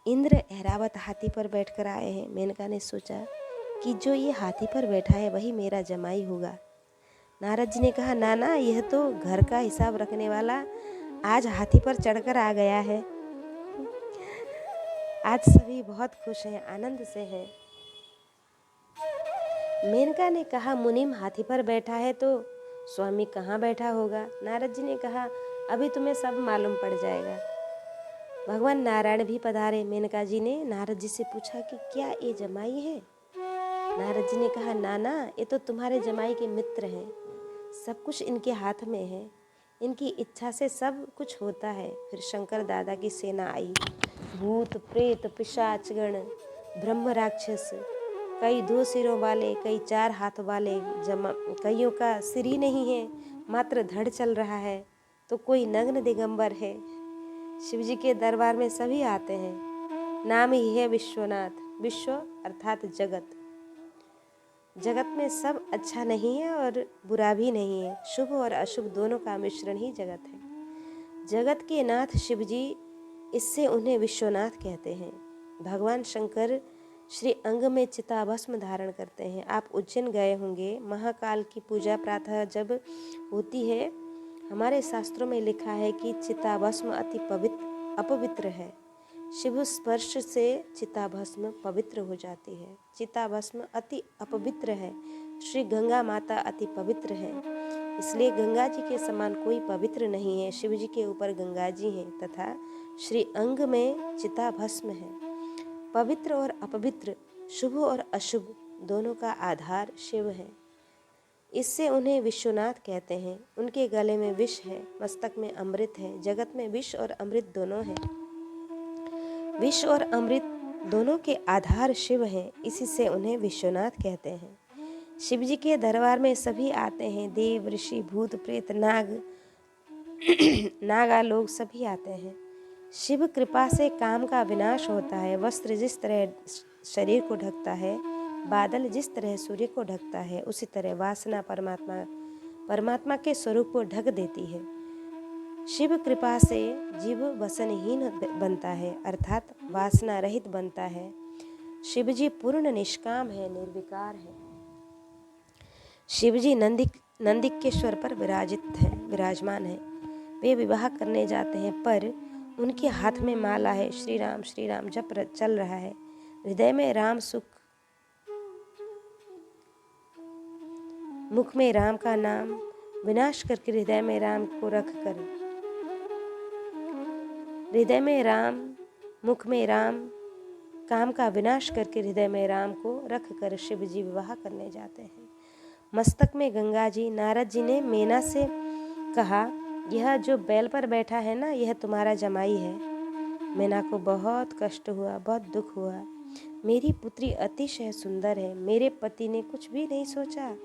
इंद्र ऐरावत हाथी पर बैठकर आए हैं। मेनका ने सोचा कि जो ये हाथी पर बैठा है वही मेरा जमाई होगा। नारद जी ने कहा, ना ना, यह तो घर का हिसाब रखने वाला आज हाथी पर चढ़कर आ गया है। आज सभी बहुत खुश हैं, आनंद से हैं। मेनका ने कहा, मुनीम हाथी पर बैठा है तो स्वामी कहाँ बैठा होगा? नारद जी ने कहा, अभी तुम्हें सब मालूम पड़ जाएगा। भगवान नारायण भी पधारे। मेनका जी ने नारद जी से पूछा कि क्या ये जमाई है? नारद जी ने कहा, ना ना, ये तो तुम्हारे जमाई के मित्र हैं, सब कुछ इनके हाथ में है, इनकी इच्छा से सब कुछ होता है। फिर शंकर दादा की सेना आई। भूत प्रेत पिशाचगण ब्रह्म राक्षस, कई 2 सिरों वाले, कई 4 हाथ वाले, कईयों का सिर ही नहीं है, मात्र धड़ चल रहा है, तो कोई नग्न दिगंबर है। शिव जी के दरबार में सभी आते हैं। नाम ही है विश्वनाथ। विश्व अर्थात जगत। जगत में सब अच्छा नहीं है और बुरा भी नहीं है, शुभ और अशुभ दोनों का मिश्रण ही जगत है। जगत के नाथ शिव जी, इससे उन्हें विश्वनाथ कहते हैं। भगवान शंकर श्री अंग में चिताभस्म धारण करते हैं। आप उज्जैन गए होंगे, महाकाल की पूजा प्रातः जब होती है, हमारे शास्त्रों में लिखा है कि चिताभस्म अति अपवित्र है। शिव स्पर्श से चिताभस्म पवित्र हो जाती है। चिताभस्म अति अपवित्र है। श्री गंगा माता अति पवित्र है, इसलिए गंगा जी के समान कोई पवित्र नहीं है। शिव जी के ऊपर गंगा जी हैं तथा श्री अंग में चिताभस्म है। पवित्र और अपवित्र, शुभ और अशुभ दोनों का आधार शिव है, इससे उन्हें विश्वनाथ कहते हैं। उनके गले में विष है, मस्तक में अमृत है। जगत में विष और अमृत दोनों हैं। विष और अमृत दोनों के आधार शिव हैं, इसी से उन्हें विश्वनाथ कहते हैं। शिव जी के दरबार में सभी आते हैं, देव ऋषि भूत प्रेत नागा लोग सभी आते हैं। शिव कृपा से काम का विनाश होता है। वस्त्र जिस तरह शरीर को ढकता है, बादल जिस तरह सूर्य को ढकता है, उसी तरह वासना परमात्मा के स्वरूप को ढक देती है। शिव कृपा से जीव वसनहीन बनता है, अर्थात वासना रहित बनता है। शिव जी पूर्ण निष्काम है, निर्विकार है। शिव जी नंदिकेश्वर पर विराजमान है। वे विवाह करने जाते हैं, पर उनके हाथ में माला है। श्री राम जप चल रहा है। हृदय में राम सुख, मुख में राम का नाम विनाश करके हृदय में राम को रख कर, हृदय में राम, मुख में राम, काम का विनाश करके हृदय में राम को रख कर शिव जी विवाह करने जाते हैं। मस्तक में गंगा जी। नारद जी ने मेना से कहा, यह जो बैल पर बैठा है ना, यह तुम्हारा जमाई है। मेना को बहुत कष्ट हुआ, बहुत दुख हुआ। मेरी पुत्री अतिशय सुंदर है, मेरे पति ने कुछ भी नहीं सोचा।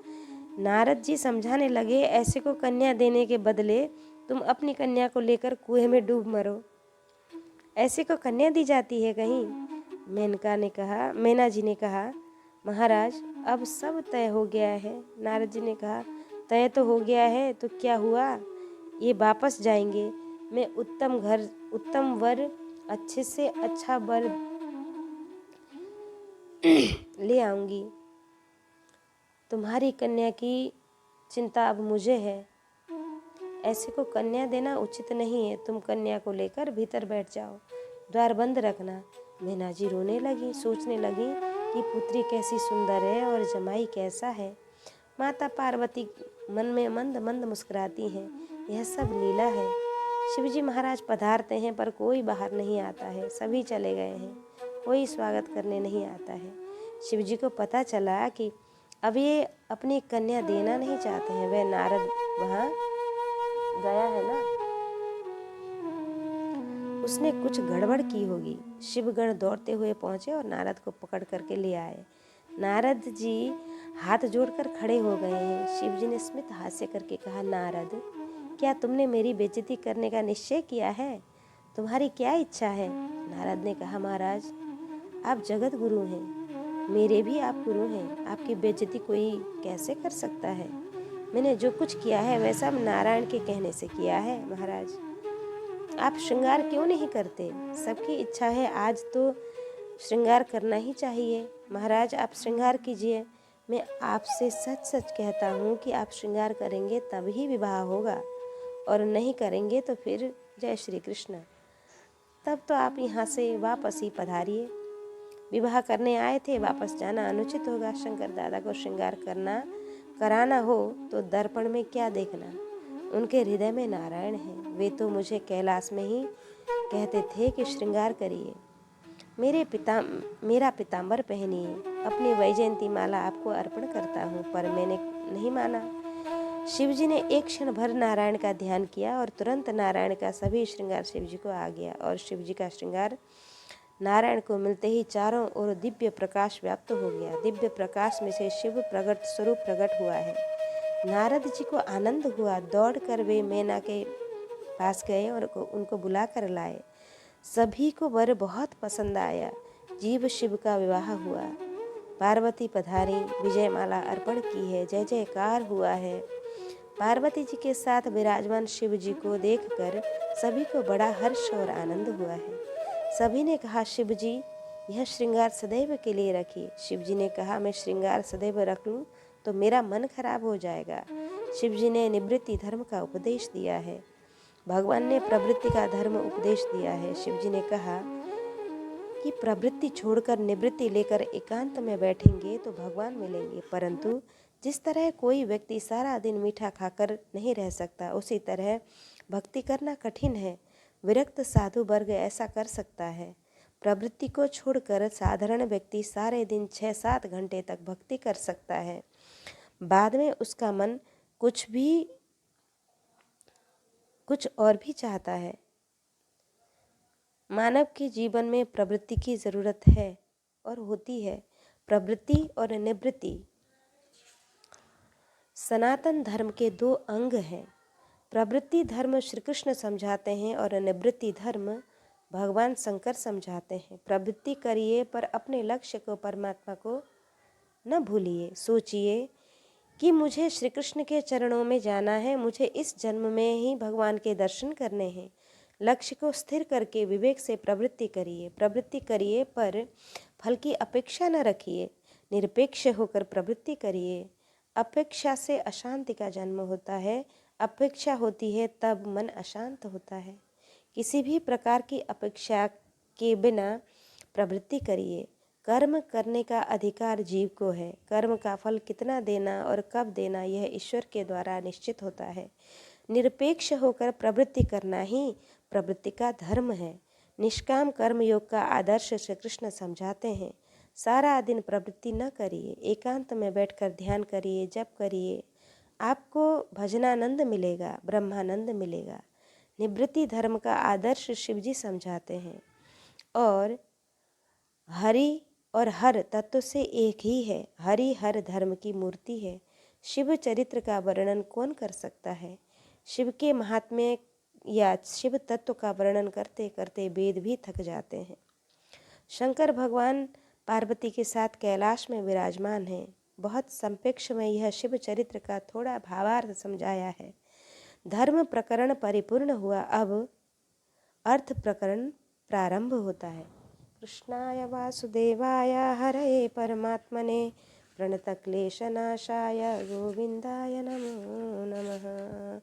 नारद जी समझाने लगे, ऐसे को कन्या देने के बदले तुम अपनी कन्या को लेकर कुएं में डूब मरो। ऐसे को कन्या दी जाती है कहीं? मेना जी ने कहा, महाराज अब सब तय हो गया है। नारद जी ने कहा, तय तो हो गया है तो क्या हुआ, ये वापस जाएंगे। मैं उत्तम वर, अच्छे से अच्छा वर ले आऊंगी। तुम्हारी कन्या की चिंता अब मुझे है। ऐसे को कन्या देना उचित नहीं है। तुम कन्या को लेकर भीतर बैठ जाओ, द्वार बंद रखना। मीना जी रोने लगी, सोचने लगी कि पुत्री कैसी सुंदर है और जमाई कैसा है। माता पार्वती मन में मंद मंद मुस्कुराती हैं, यह सब लीला है। शिवजी महाराज पधारते हैं पर कोई बाहर नहीं आता है, सभी चले गए हैं, कोई स्वागत करने नहीं आता है। शिव जी को पता चला कि अब ये अपनी कन्या देना नहीं चाहते हैं। वह नारद वहाँ गया है ना, उसने कुछ गड़बड़ की होगी। शिवगण दौड़ते हुए पहुँचे और नारद को पकड़ करके ले आए। नारद जी हाथ जोड़कर खड़े हो गए हैं। शिव जी ने स्मित हास्य करके कहा, नारद, क्या तुमने मेरी बेइज्जती करने का निश्चय किया है? तुम्हारी क्या इच्छा है? नारद ने कहा, महाराज, आप जगत गुरु हैं, मेरे भी आप गुरु हैं, आपकी बेइज्जती कोई कैसे कर सकता है? मैंने जो कुछ किया है वह सब नारायण के कहने से किया है। महाराज, आप श्रृंगार क्यों नहीं करते? सबकी इच्छा है, आज तो श्रृंगार करना ही चाहिए। महाराज, आप श्रृंगार कीजिए। मैं आपसे सच सच कहता हूँ कि आप श्रृंगार करेंगे तभी विवाह होगा, और नहीं करेंगे तो फिर जय श्री कृष्ण। तब तो आप यहाँ से वापस ही पधारिए। विवाह करने आए थे, वापस जाना अनुचित होगा। शंकर दादा को श्रृंगार कराना हो तो दर्पण में क्या देखना, उनके हृदय में नारायण है। वे तो मुझे कैलाश में ही कहते थे कि श्रृंगार करिए, मेरा पीताम्बर पहनिए, अपनी वैजयंती माला आपको अर्पण करता हूँ, पर मैंने नहीं माना। शिव जी ने एक क्षण भर नारायण का ध्यान किया और तुरंत नारायण का सभी श्रृंगार शिव जी को आ गया, और शिव जी का श्रृंगार नारायण को मिलते ही चारों ओर दिव्य प्रकाश व्याप्त हो गया। दिव्य प्रकाश में से शिव प्रगट स्वरूप प्रकट हुआ है। नारद जी को आनंद हुआ। दौड़कर वे मैना के पास गए और उनको बुला कर लाए। सभी को वर बहुत पसंद आया। जीव शिव का विवाह हुआ। पार्वती पधारी, विजयमाला अर्पण की है, जय जयकार हुआ है। पार्वती जी के साथ विराजमान शिव जी को देखकर सभी को बड़ा हर्ष और आनंद हुआ है। सभी ने कहा, शिव जी, यह श्रृंगार सदैव के लिए रखिए। शिव जी ने कहा, मैं श्रृंगार सदैव रख लूं तो मेरा मन खराब हो जाएगा। शिव जी ने निवृत्ति धर्म का उपदेश दिया है। भगवान ने प्रवृत्ति का धर्म उपदेश दिया है। शिव जी ने कहा कि प्रवृत्ति छोड़कर निवृत्ति लेकर एकांत में बैठेंगे तो भगवान मिलेंगे, परंतु जिस तरह कोई व्यक्ति सारा दिन मीठा खाकर नहीं रह सकता, उसी तरह भक्ति करना कठिन है। विरक्त साधु वर्ग ऐसा कर सकता है। प्रवृत्ति को छोड़कर साधारण व्यक्ति सारे दिन 6-7 घंटे तक भक्ति कर सकता है। बाद में उसका मन कुछ और भी चाहता है। मानव के जीवन में प्रवृत्ति की ज़रूरत है और होती है। प्रवृत्ति और निवृत्ति सनातन धर्म के 2 अंग हैं। प्रवृत्ति धर्म श्री कृष्ण समझाते हैं और निवृत्ति धर्म भगवान शंकर समझाते हैं। प्रवृत्ति करिए पर अपने लक्ष्य को, परमात्मा को न भूलिए। सोचिए कि मुझे श्री कृष्ण के चरणों में जाना है, मुझे इस जन्म में ही भगवान के दर्शन करने हैं। लक्ष्य को स्थिर करके विवेक से प्रवृत्ति करिए पर फल की अपेक्षा न रखिए। निरपेक्ष होकर प्रवृत्ति करिए। अपेक्षा से अशांति का जन्म होता है। अपेक्षा होती है तब मन अशांत होता है। किसी भी प्रकार की अपेक्षा के बिना प्रवृत्ति करिए। कर्म करने का अधिकार जीव को है। कर्म का फल कितना देना और कब देना यह ईश्वर के द्वारा निश्चित होता है। निरपेक्ष होकर प्रवृत्ति करना ही प्रवृत्ति का धर्म है। निष्काम कर्म योग का आदर्श श्री कृष्ण समझाते हैं। सारा दिन प्रवृत्ति न करिए, एकांत में बैठकर ध्यान करिए, जप करिए। आपको भजनानंद मिलेगा, ब्रह्मानंद मिलेगा। निवृत्ति धर्म का आदर्श शिव जी समझाते हैं। और हरि और हर तत्व से एक ही है। हरि हर धर्म की मूर्ति है। शिव चरित्र का वर्णन कौन कर सकता है? शिव के महात्म्य या शिव तत्व का वर्णन करते करते वेद भी थक जाते हैं। शंकर भगवान पार्वती के साथ कैलाश में विराजमान हैं। बहुत संक्षेप में यह शिव चरित्र का थोड़ा भावार्थ समझाया है। धर्म प्रकरण परिपूर्ण हुआ, अब अर्थ प्रकरण प्रारंभ होता है। कृष्णाय वासुदेवाय हरये परमात्मने प्रणतक्लेशनाशाय गोविंदाय नमो नमः।